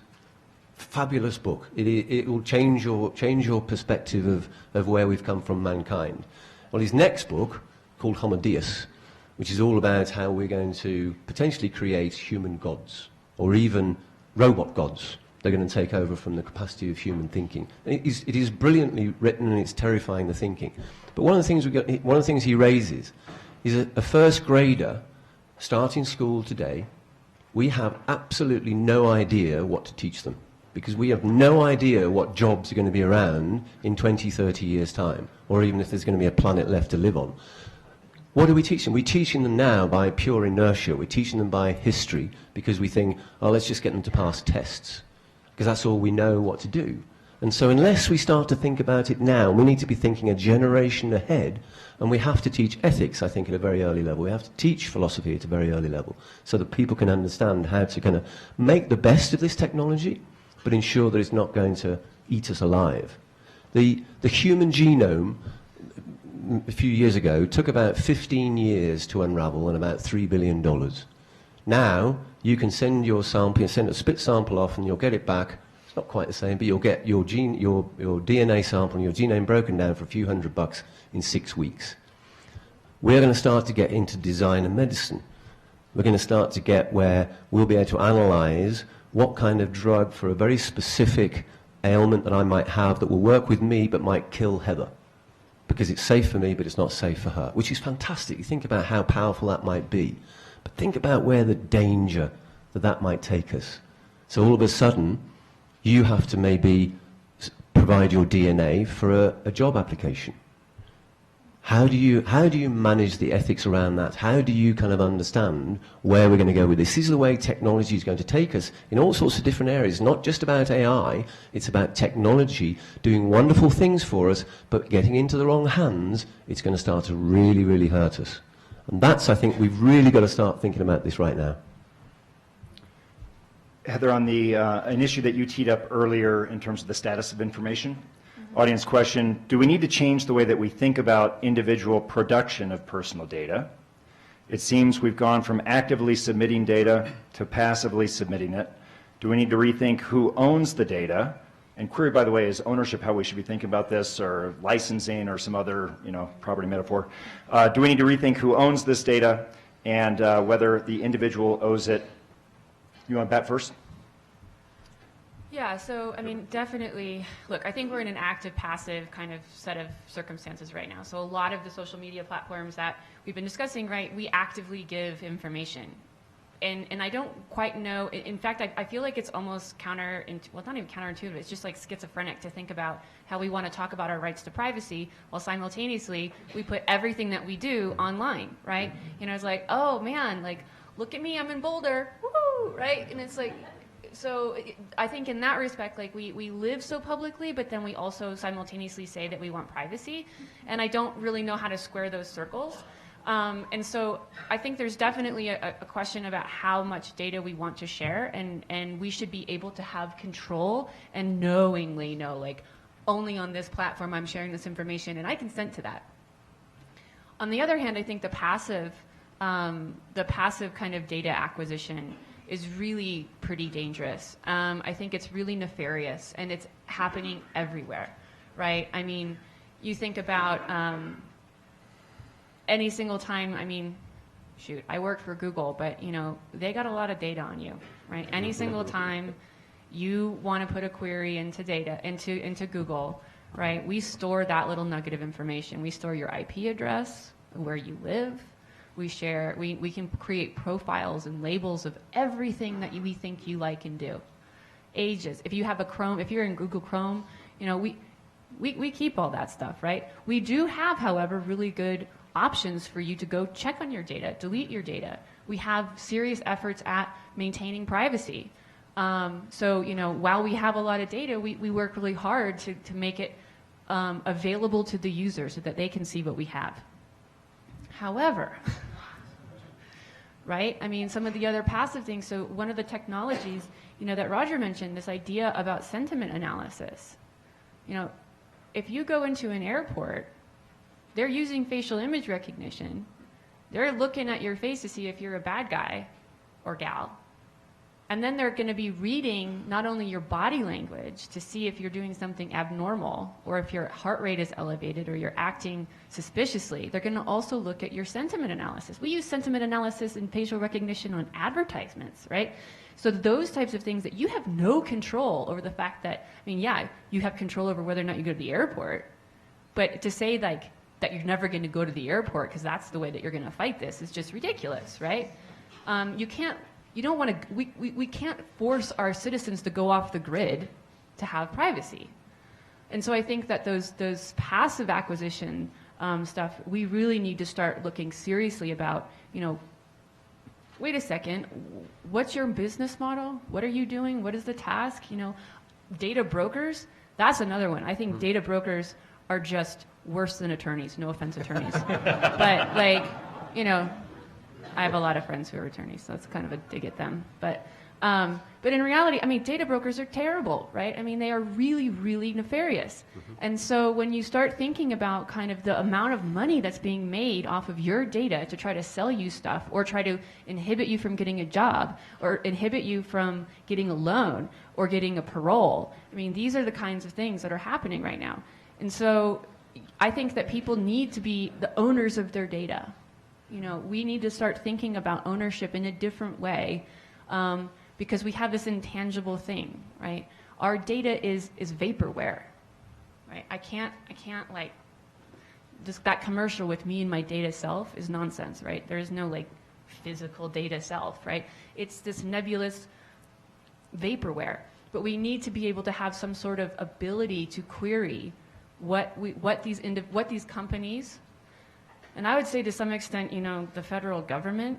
Fabulous book. It will change your perspective of where we've come from, mankind. Well, his next book, called Homo Deus, which is all about how we're going to potentially create human gods, or even robot gods. They're going to take over from the capacity of human thinking. It is brilliantly written, and it's terrifying, the thinking. But one of the things he raises is a first grader starting school today. We have absolutely no idea what to teach them, because we have no idea what jobs are going to be around in 20, 30 years' time, or even if there's going to be a planet left to live on. What do we teach them? We're teaching them now by pure inertia. We're teaching them by history, because we think, oh, let's just get them to pass tests, because that's all we know what to do. And so unless we start to think about it now, we need to be thinking a generation ahead, and we have to teach ethics, I think, at a very early level. We have to teach philosophy at a very early level, so that people can understand how to kind of make the best of this technology, but ensure that it's not going to eat us alive. The human genome, a few years ago, took about 15 years to unravel and about $3 billion. Now, you can send your sample, you send a spit sample off and you'll get it back. It's not quite the same, but you'll get your DNA sample and your genome broken down for a few $100 in 6 weeks. We're going to start to get into design and medicine. We're going to start to get where we'll be able to analyze what kind of drug for a very specific ailment that I might have that will work with me but might kill Heather, because it's safe for me but it's not safe for her, which is fantastic. You think about how powerful that might be. But think about where the danger that might take us. So all of a sudden, you have to maybe provide your DNA for a job application. How do you manage the ethics around that? How do you kind of understand where we're going to go with this? This is the way technology is going to take us in all sorts of different areas. Not just about AI, it's about technology doing wonderful things for us, but getting into the wrong hands, it's going to start to really, really hurt us. And that's, I think, we've really got to start thinking about this right now. Heather, on an issue that you teed up earlier in terms of the status of information, audience question, do we need to change the way that we think about individual production of personal data? It seems we've gone from actively submitting data to passively submitting it. Do we need to rethink who owns the data? And query, by the way, is ownership how we should be thinking about this, or licensing, or some other, property metaphor? Do we need to rethink who owns this data and whether the individual owes it? You want to bet first? Yeah, so, I mean, definitely, look, I think we're in an active-passive kind of set of circumstances right now. So a lot of the social media platforms that we've been discussing, right, we actively give information. And I don't quite know, in fact, I feel like it's almost well, not even counterintuitive, it's just like schizophrenic to think about how we want to talk about our rights to privacy while simultaneously we put everything that we do online, right? It's like, oh man, like, look at me, I'm in Boulder, woo, right? And it's like, so I think in that respect, like we live so publicly, but then we also simultaneously say that we want privacy, and I don't really know how to square those circles. And so I think there's definitely a question about how much data we want to share, and we should be able to have control and knowingly know, like, only on this platform I'm sharing this information, and I consent to that. On the other hand, I think the passive kind of data acquisition is really pretty dangerous. I think it's really nefarious, and it's happening everywhere, right? I mean, you think about any single time, I mean, shoot, I worked for Google, but you know, they got a lot of data on you, right? Any single time you want to put a query into into Google, right? We store that little nugget of information. We store your IP address, where you live. We can create profiles and labels of everything that we think you like and do. Ages. If you have a Chrome, if you're in Google Chrome, you know, we keep all that stuff, right? We do have, however, really good options for you to go check on your data, delete your data. We have serious efforts at maintaining privacy. So, you know, while we have a lot of data, we work really hard to make it available to the user so that they can see what we have. However, right? I mean, some of the other passive things, so one of the technologies, you know, that Roger mentioned, this idea about sentiment analysis. You know, if you go into an airport, they're using facial image recognition. They're looking at your face to see if you're a bad guy or gal. And then they're going to be reading not only your body language to see if you're doing something abnormal or if your heart rate is elevated or you're acting suspiciously. They're going to also look at your sentiment analysis. We use sentiment analysis and facial recognition on advertisements, right? So those types of things that you have no control over the fact that, I mean, yeah, you have control over whether or not you go to the airport, but to say like that you're never going to go to the airport because that's the way that you're going to fight this is just ridiculous, right? You don't want to, we can't force our citizens to go off the grid to have privacy. And so I think that those passive acquisition stuff, we really need to start looking seriously about, you know, wait a second, what's your business model? What are you doing? What is the task? You know, data brokers, that's another one. I think data brokers are just worse than attorneys. No offense, attorneys. But like, you know, I have a lot of friends who are attorneys, so it's kind of a dig at them. But in reality, I mean, data brokers are terrible, right? I mean, they are really, really nefarious. And so when you start thinking about kind of the amount of money that's being made off of your data to try to sell you stuff or try to inhibit you from getting a job or inhibit you from getting a loan or getting a parole, I mean, these are the kinds of things that are happening right now. And so I think that people need to be the owners of their data. You know, we need to start thinking about ownership in a different way because we have this intangible thing, right? Our data is vaporware, right? I can't like, just that commercial with me and my data self is nonsense, right? There is no like physical data self, right? It's this nebulous vaporware. But we need to be able to have some sort of ability to query what these companies. And I would say to some extent, you know, the federal government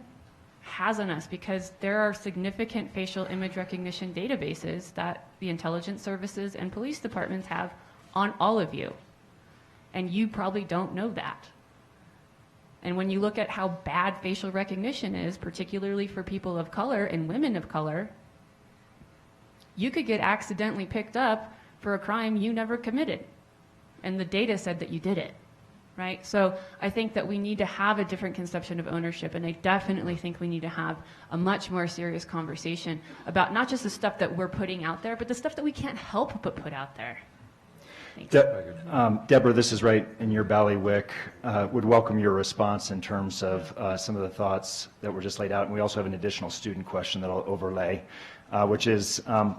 has on us because there are significant facial image recognition databases that the intelligence services and police departments have on all of you. And you probably don't know that. And when you look at how bad facial recognition is, particularly for people of color and women of color, you could get accidentally picked up for a crime you never committed. And the data said that you did it. Right? So I think that we need to have a different conception of ownership, and I definitely think we need to have a much more serious conversation about not just the stuff that we're putting out there, but the stuff that we can't help but put out there. Deborah, this is right in your bailiwick. Would welcome your response in terms of some of the thoughts that were just laid out, and we also have an additional student question that I'll overlay, which is, what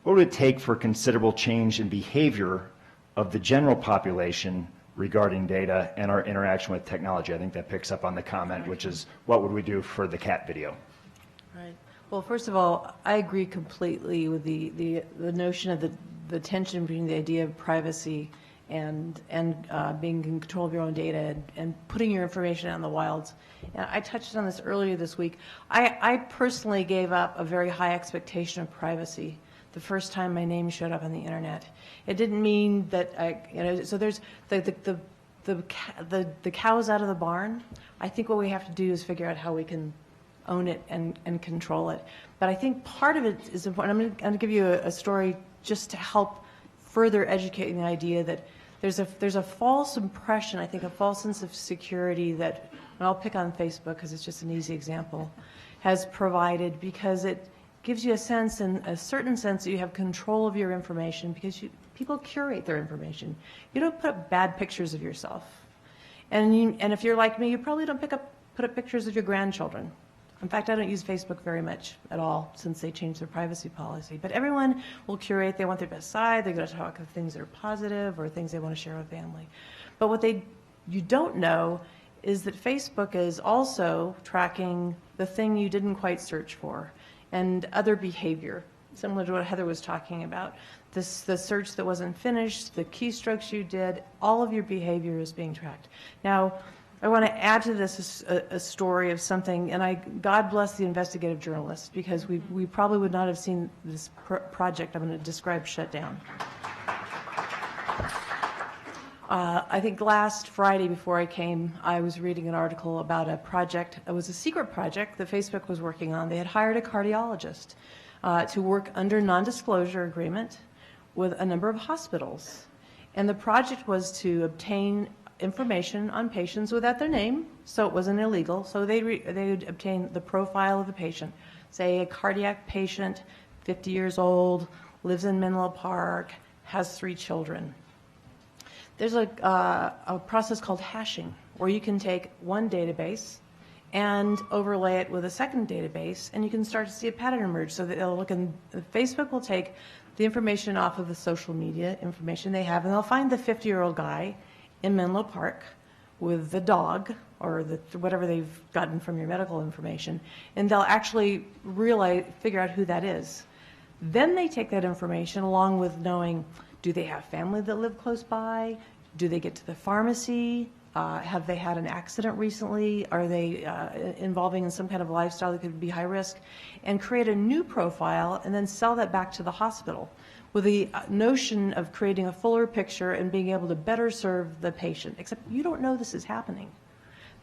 would it take for considerable change in behavior of the general population regarding data and our interaction with technology? I think that picks up on the comment, which is, what would we do for the cat video? Right. Well, first of all, I agree completely with the notion of the tension between the idea of privacy and being in control of your own data and putting your information out in the wilds. And I touched on this earlier this week. I personally gave up a very high expectation of privacy the first time my name showed up on the internet. It didn't mean that so there's the the cow's out of the barn. I think what we have to do is figure out how we can own it and control it. But I think part of it is important. I'm going to give you a story just to help further educate the idea that there's a false impression, I think a false sense of security that, and I'll pick on Facebook because it's just an easy example, has provided, because it gives you a sense, in a certain sense, that you have control of your information because people curate their information. You don't put up bad pictures of yourself. And if you're like me, you probably don't put up pictures of your grandchildren. In fact, I don't use Facebook very much at all since they changed their privacy policy. But everyone will curate. They want their best side. They're going to talk of things that are positive or things they want to share with family. But what you don't know is that Facebook is also tracking the thing you didn't quite search for and other behavior, similar to what Heather was talking about. The search that wasn't finished, the keystrokes you did, all of your behavior is being tracked. Now, I want to add to this a story of something, and God bless the investigative journalists, because we probably would not have seen this project I'm going to describe shut down. I think last Friday before I came, I was reading an article about a project. It was a secret project that Facebook was working on. They had hired a cardiologist to work under non-disclosure agreement with a number of hospitals. And the project was to obtain information on patients without their name, so it wasn't illegal. So they would obtain the profile of a patient, say a cardiac patient, 50 years old, lives in Menlo Park, has 3 children. There's a process called hashing, where you can take one database and overlay it with a second database, and you can start to see a pattern emerge. So that they'll look, and Facebook will take the information off of the social media information they have, and they'll find the 50-year-old guy in Menlo Park with the dog or whatever they've gotten from your medical information, and they'll actually figure out who that is. Then they take that information along with knowing, do they have family that live close by? Do they get to the pharmacy? Have they had an accident recently? Are they involving in some kind of lifestyle that could be high risk? And create a new profile and then sell that back to the hospital with the notion of creating a fuller picture and being able to better serve the patient. Except you don't know this is happening.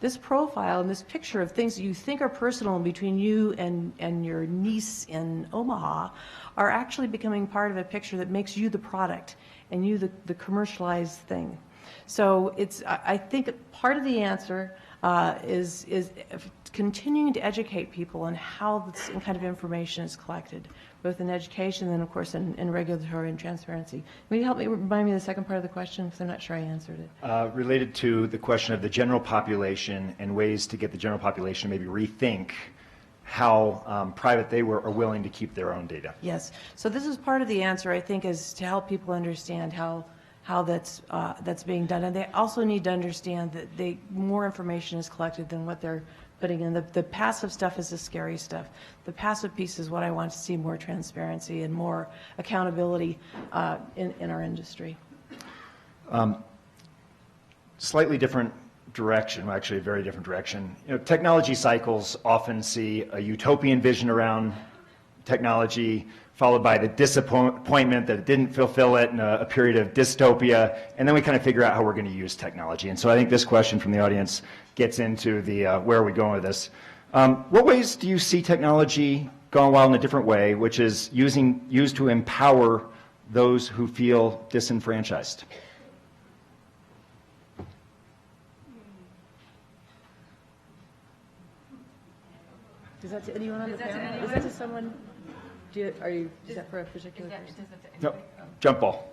This profile and this picture of things that you think are personal between you and your niece in Omaha are actually becoming part of a picture that makes you the product and you the commercialized thing. So I think part of the answer is continuing to educate people on how this kind of information is collected, both in education and, of course, in regulatory and transparency. Will you help me remind me of the second part of the question, because I'm not sure I answered it. Related to the question of the general population and ways to get the general population to maybe rethink how private they are willing to keep their own data. Yes. So this is part of the answer, I think, is to help people understand how that's being done. And they also need to understand that more information is collected than what they're putting in. The passive stuff is the scary stuff. The passive piece is what I want to see: more transparency and more accountability in our industry. Slightly different direction, actually a very different direction. Technology cycles often see a utopian vision around technology, followed by the disappointment that it didn't fulfill it, and a period of dystopia, and then we kind of figure out how we're going to use technology. And so I think this question from the audience gets into the where are we going with this. What ways do you see technology going in a different way, which is used to empower those who feel disenfranchised? Is that to anyone on the panel? Is that to someone? Is that for a particular person? No, jump ball.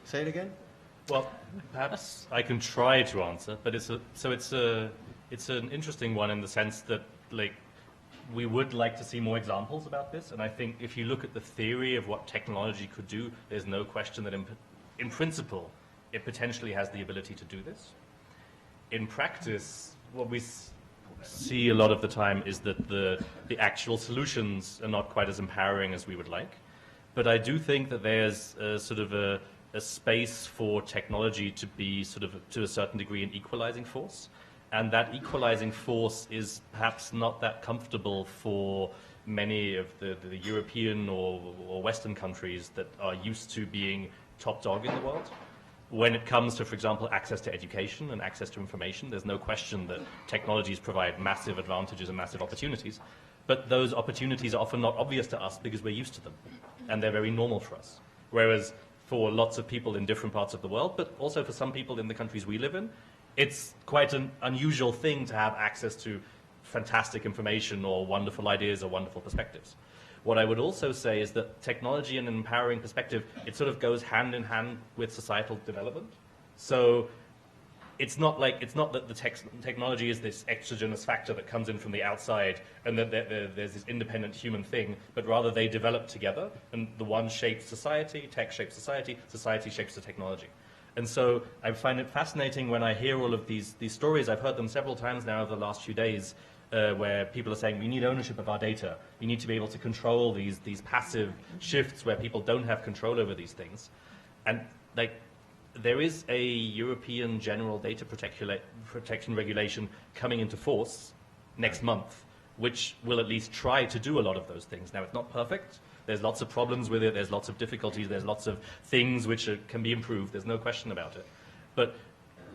Say it again? Well, perhaps I can try to answer, but it's an interesting one in the sense that, like, we would like to see more examples about this, and I think if you look at the theory of what technology could do, there's no question that in principle it potentially has the ability to do this. In practice, what we see a lot of the time is that the actual solutions are not quite as empowering as we would like. But I do think that there's sort of a space for technology to be sort of, to a certain degree, an equalizing force. And that equalizing force is perhaps not that comfortable for many of the European or Western countries that are used to being top dog in the world. when it comes to, for example, access to education and access to information, there's no question that technologies provide massive advantages and massive opportunities, but those opportunities are often not obvious to us because we're used to them, and they're very normal for us. Whereas for lots of people in different parts of the world, but also for some people in the countries we live in, it's quite an unusual thing to have access to fantastic information or wonderful ideas or wonderful perspectives. What I would also say is that technology and an empowering perspective, it sort of goes hand in hand with societal development. So it's not that the technology is this exogenous factor that comes in from the outside and that there's this independent human thing, but rather they develop together, and the one shapes society, tech shapes society, society shapes the technology. And so I find it fascinating when I hear all of these stories. I've heard them several times now over the last few days, where people are saying we need ownership of our data. We need to be able to control these passive shifts where people don't have control over these things. And like, there is a European General Data Protection Regulation coming into force next month, which will at least try to do a lot of those things. Now, it's not perfect. There's lots of problems with it. There's lots of difficulties. There's lots of things which can be improved. There's no question about it. But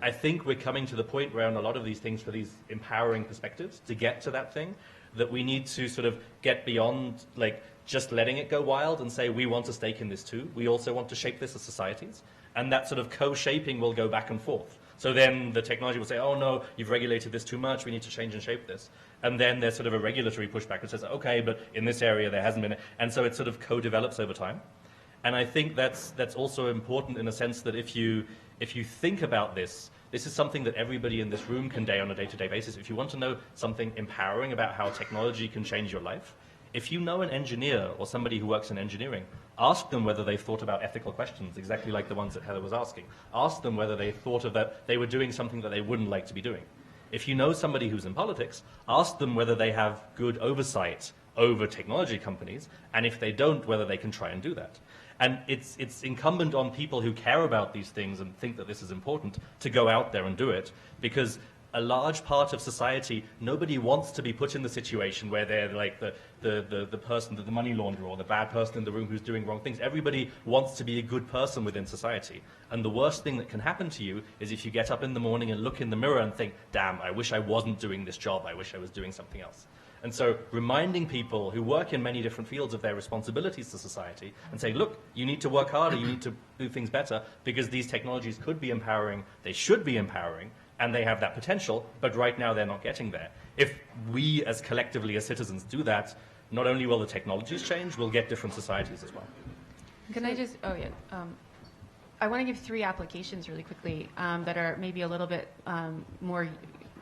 I think we're coming to the point where on a lot of these things, for these empowering perspectives, to get to that thing, that we need to sort of get beyond like just letting it go wild and say we want a stake in this too. We also want to shape this as societies. And that sort of co-shaping will go back and forth. So then the technology will say, oh no, you've regulated this too much, we need to change and shape this. And then there's sort of a regulatory pushback that says, okay, but in this area there hasn't been. And so it sort of co-develops over time. And I think that's also important in a sense that if you think about this, this is something that everybody in this room can do on a day-to-day basis. If you want to know something empowering about how technology can change your life, if you know an engineer or somebody who works in engineering, ask them whether they've thought about ethical questions, exactly like the ones that Heather was asking. Ask them whether they thought of that they were doing something that they wouldn't like to be doing. If you know somebody who's in politics, ask them whether they have good oversight over technology companies, and if they don't, whether they can try and do that. And it's incumbent on people who care about these things and think that this is important to go out there and do it, because a large part of society, nobody wants to be put in the situation where they're like the person, the money launderer or the bad person in the room who's doing wrong things. Everybody wants to be a good person within society. And the worst thing that can happen to you is if you get up in the morning and look in the mirror and think, damn, I wish I wasn't doing this job. I wish I was doing something else. And so reminding people who work in many different fields of their responsibilities to society and say, look, you need to work harder, you need to do things better, because these technologies could be empowering, they should be empowering, and they have that potential, but right now they're not getting there. If we as collectively as citizens do that, not only will the technologies change, we'll get different societies as well. Can I just, I want to give 3 applications really quickly that are maybe a little bit more,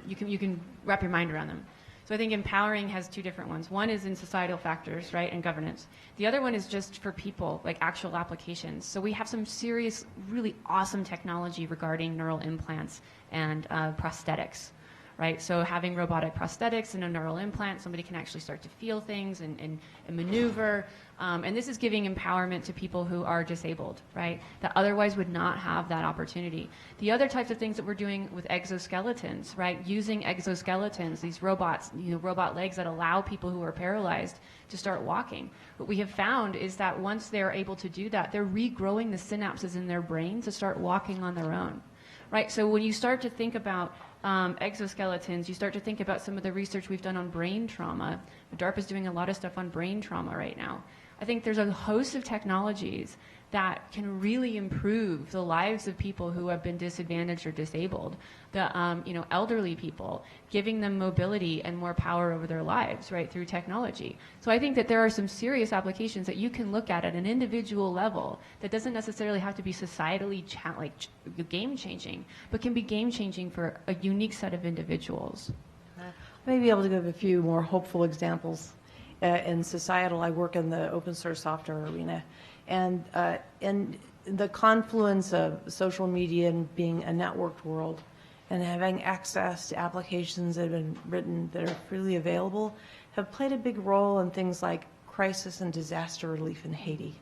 you can wrap your mind around them. So I think empowering has 2 different ones. One is in societal factors, right, and governance. The other one is just for people, like actual applications. So we have some serious, really awesome technology regarding neural implants and prosthetics, right? So having robotic prosthetics and a neural implant, somebody can actually start to feel things and maneuver. And this is giving empowerment to people who are disabled, right? That otherwise would not have that opportunity. The other types of things that we're doing with exoskeletons, right? Using exoskeletons, these robots, robot legs that allow people who are paralyzed to start walking. What we have found is that once they're able to do that, they're regrowing the synapses in their brain to start walking on their own, right? So when you start to think about exoskeletons, you start to think about some of the research we've done on brain trauma. DARPA is doing a lot of stuff on brain trauma right now. I think there's a host of technologies that can really improve the lives of people who have been disadvantaged or disabled, the elderly people, giving them mobility and more power over their lives, right, through technology. So I think that there are some serious applications that you can look at an individual level that doesn't necessarily have to be societally game-changing, but can be game-changing for a unique set of individuals. I may be able to give a few more hopeful examples. In societal, I work in the open source software arena, and the confluence of social media and being a networked world and having access to applications that have been written that are freely available have played a big role in things like crisis and disaster relief in Haiti,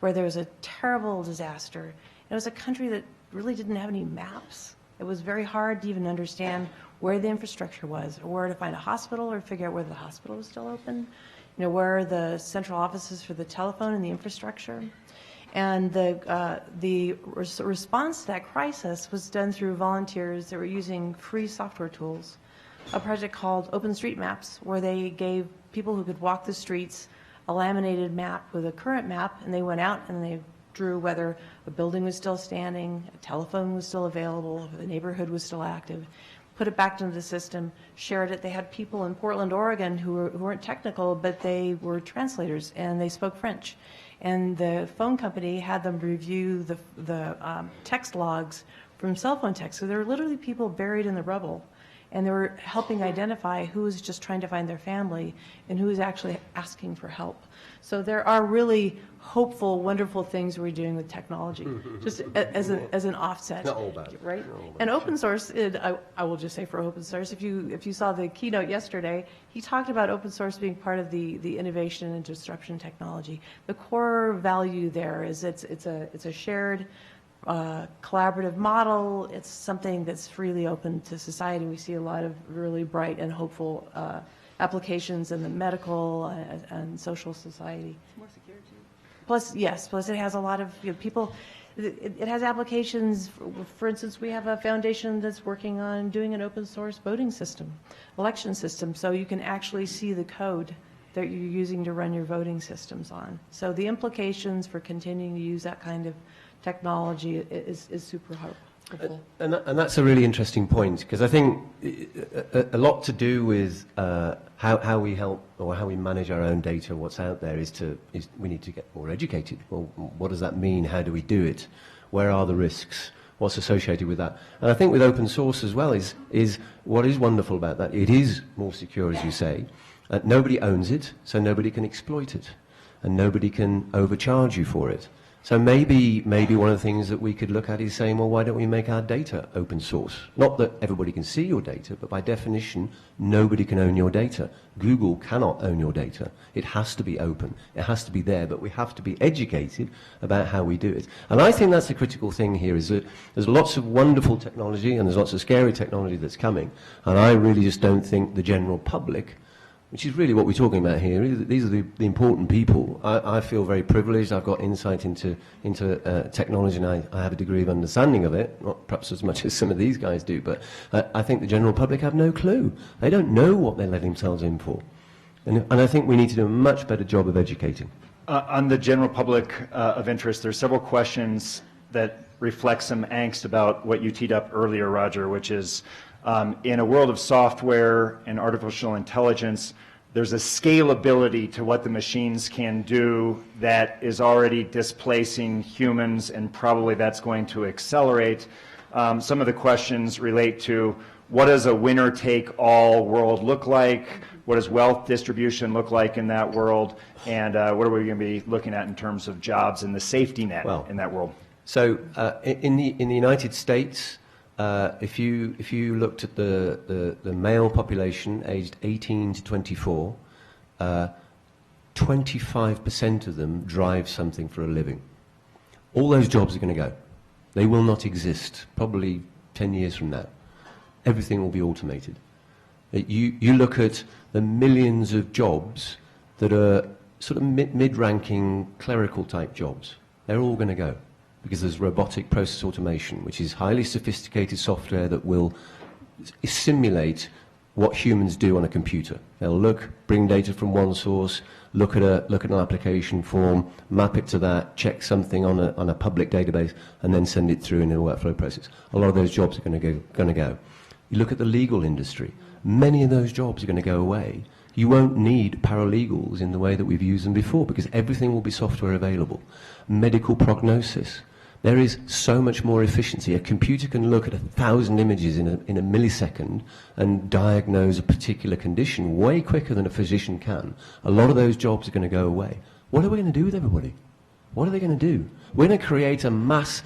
where there was a terrible disaster. It was a country that really didn't have any maps. It was very hard to even understand where the infrastructure was, or where to find a hospital, or figure out whether the hospital was still open, where are the central offices for the telephone and the infrastructure. And the response to that crisis was done through volunteers that were using free software tools. A project called OpenStreetMaps, where they gave people who could walk the streets a laminated map with a current map, and they went out and they drew whether a building was still standing, a telephone was still available, the neighborhood was still active, put it back into the system, shared it. They had people in Portland, Oregon who weren't technical, but they were translators and they spoke French. And the phone company had them review the text logs from cell phone text. So there were literally people buried in the rubble. And they were helping identify who was just trying to find their family and who was actually asking for help. So there are really hopeful, wonderful things we're doing with technology, just as an offset. Not all bad. Right? Not all bad. And open source, I will just say for open source, if you saw the keynote yesterday, he talked about open source being part of the innovation and disruption technology. The core value there is it's a shared collaborative model. It's something that's freely open to society. We see a lot of really bright and hopeful applications in the medical and social society. More secure too. Plus it has a lot of people. It has applications. For instance, we have a foundation that's working on doing an open source voting system, election system, so you can actually see the code that you're using to run your voting systems on. So the implications for continuing to use that kind of technology is super helpful. And that's a really interesting point, because I think a lot to do with how we help or how we manage our own data, what's out there, is we need to get more educated. Well, what does that mean? How do we do it? Where are the risks? What's associated with that? And I think with open source as well is what is wonderful about that. It is more secure, as you say. Nobody owns it, so nobody can exploit it, and nobody can overcharge you for it. So maybe one of the things that we could look at is saying, well, why don't we make our data open source? Not that everybody can see your data, but by definition, nobody can own your data. Google cannot own your data. It has to be open. It has to be there, but we have to be educated about how we do it. And I think that's the critical thing here, is that there's lots of wonderful technology and there's lots of scary technology that's coming. And I really just don't think the general public, which is really what we're talking about here. These are the important people. I feel very privileged. I've got insight into technology, and I have a degree of understanding of it, not perhaps as much as some of these guys do, but I think the general public have no clue. They don't know what they're letting themselves in for. And I think we need to do a much better job of educating. On the general public of interest, there's several questions that reflect some angst about what you teed up earlier, Roger, which is, in a world of software and artificial intelligence, there's a scalability to what the machines can do that is already displacing humans, and probably that's going to accelerate. Some of the questions relate to, what does a winner-take-all world look like? What does wealth distribution look like in that world? And what are we going to be looking at in terms of jobs and the safety net in that world? So in the United States, if you looked at the male population aged 18 to 24, 25% of them drive something for a living. All those jobs are going to go. They will not exist, probably 10 years from now. Everything will be automated. You look at the millions of jobs that are sort of mid-ranking clerical type jobs. They're all going to go, because there's robotic process automation, which is highly sophisticated software that will simulate what humans do on a computer. They'll bring data from one source, look at an application form, map it to that, check something on a public database, and then send it through in a workflow process. A lot of those jobs are going to go. You look at the legal industry. Many of those jobs are going to go away. You won't need paralegals in the way that we've used them before, because everything will be software available. Medical prognosis. There is so much more efficiency. A computer can look at 1,000 images in a millisecond and diagnose a particular condition way quicker than a physician can. A lot of those jobs are going to go away. What are we going to do with everybody? What are they going to do? We're going to create a mass,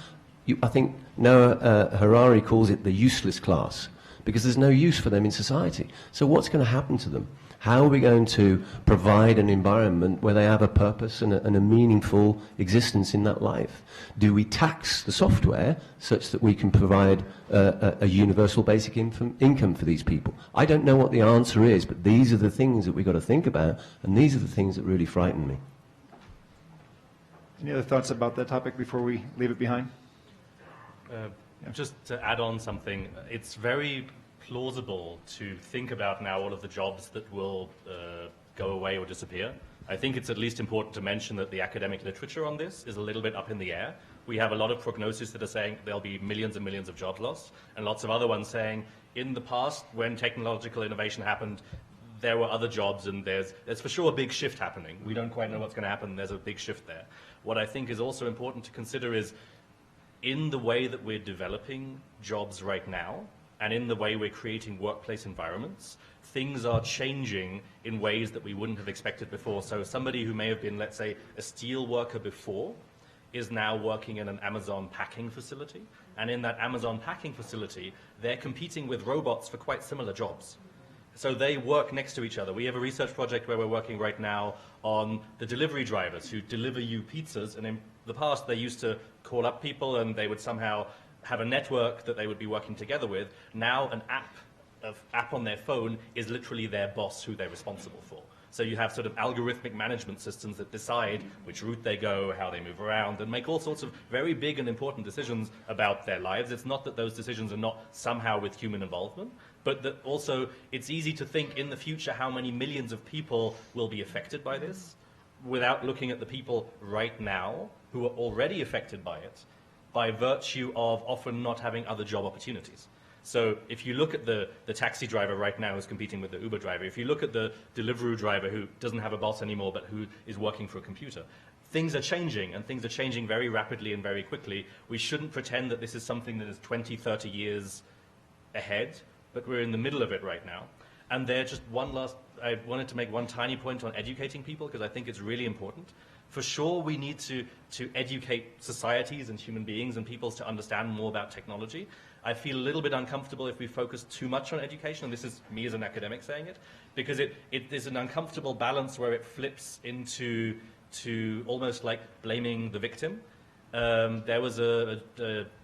I think Noah Harari calls it the useless class, because there's no use for them in society. So what's going to happen to them? How are we going to provide an environment where they have a purpose and a meaningful existence in that life? Do we tax the software such that we can provide a universal basic income for these people? I don't know what the answer is, but these are the things that we've got to think about, and these are the things that really frighten me. Any other thoughts about that topic before we leave it behind? Just to add on something, it's very plausible to think about now all of the jobs that will go away or disappear. I think it's at least important to mention that the academic literature on this is a little bit up in the air. We have a lot of prognosis that are saying there'll be millions and millions of jobs lost, and lots of other ones saying in the past, when technological innovation happened, there were other jobs, and there's for sure a big shift happening. We don't quite know what's going to happen. There's a big shift there. What I think is also important to consider is in the way that we're developing jobs right now, and in the way we're creating workplace environments, things are changing in ways that we wouldn't have expected before. So somebody who may have been, let's say, a steel worker before is now working in an Amazon packing facility. And in that Amazon packing facility, they're competing with robots for quite similar jobs. So they work next to each other. We have a research project where we're working right now on the delivery drivers who deliver you pizzas. And in the past, they used to call up people and they would somehow have a network that they would be working together with. Now an app on their phone is literally their boss who they're responsible for. So you have sort of algorithmic management systems that decide which route they go, how they move around, and make all sorts of very big and important decisions about their lives. It's not that those decisions are not somehow with human involvement, but that also it's easy to think in the future how many millions of people will be affected by this without looking at the people right now who are already affected by it by virtue of often not having other job opportunities. So if you look at the taxi driver right now who's competing with the Uber driver, if you look at the Deliveroo driver who doesn't have a boss anymore but who is working for a computer, things are changing, and things are changing very rapidly and very quickly. We shouldn't pretend that this is something that is 20, 30 years ahead, but we're in the middle of it right now. And there, just one last, I wanted to make one tiny point on educating people because I think it's really important. For sure, we need to educate societies and human beings and peoples to understand more about technology. I feel a little bit uncomfortable if we focus too much on education, and this is me as an academic saying it, because it is an uncomfortable balance where it flips into almost like blaming the victim. There was a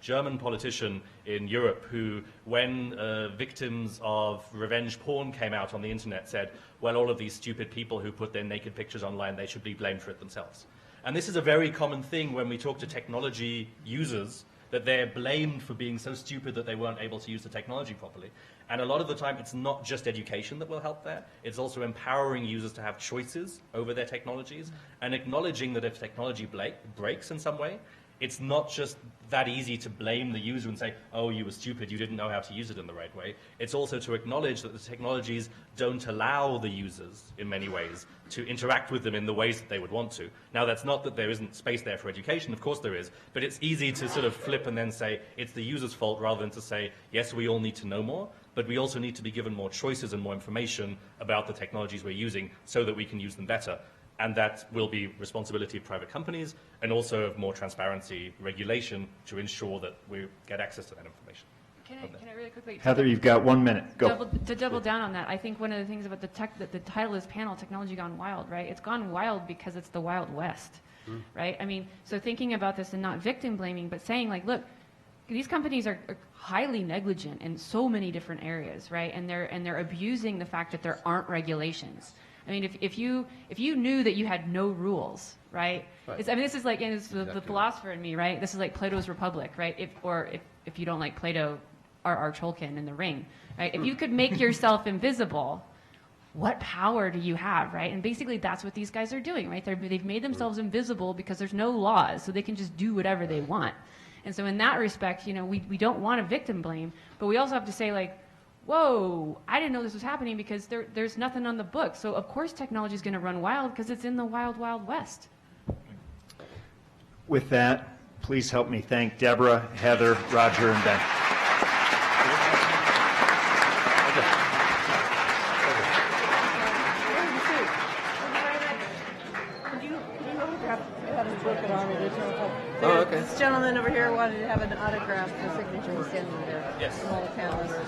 German politician in Europe who, when victims of revenge porn came out on the internet, said, well, all of these stupid people who put their naked pictures online, they should be blamed for it themselves. And this is a very common thing when we talk to technology users, that they're blamed for being so stupid that they weren't able to use the technology properly. And a lot of the time, it's not just education that will help there. It's also empowering users to have choices over their technologies and acknowledging that if technology breaks in some way, it's not just that easy to blame the user and say, oh, you were stupid, you didn't know how to use it in the right way. It's also to acknowledge that the technologies don't allow the users, in many ways, to interact with them in the ways that they would want to. Now, that's not that there isn't space there for education, of course there is, but it's easy to sort of flip and then say it's the user's fault rather than to say, yes, we all need to know more, but we also need to be given more choices and more information about the technologies we're using so that we can use them better. And that will be responsibility of private companies and also of more transparency regulation to ensure that we get access to that information. Can I really quickly? Heather, you've got 1 minute. Go. To double down on that, I think one of the things about the title of this panel, Technology Gone Wild, right? It's gone wild because it's the Wild West, right? I mean, so thinking about this and not victim blaming, but saying like, look, these companies are highly negligent in so many different areas, right? And they're abusing the fact that there aren't regulations. I mean, if you knew that you had no rules, right? I mean, this is like, and it's the philosopher in me, right? This is like Plato's Republic, right? If you don't like Plato, R.R. Tolkien in The Ring, right? If you could make yourself invisible, what power do you have, right? And basically, that's what these guys are doing, right? They've made themselves invisible because there's no laws, so they can just do whatever they want. And so in that respect, you know, we don't want to victim blame, but we also have to say like, whoa, I didn't know this was happening because there's nothing on the book. So of course technology is going to run wild because it's in the wild, wild west. With that, please help me thank Deborah, Heather, Roger, and Ben. This gentleman over here wanted to have an autograph for signature standing there. Yes. From all the panelists.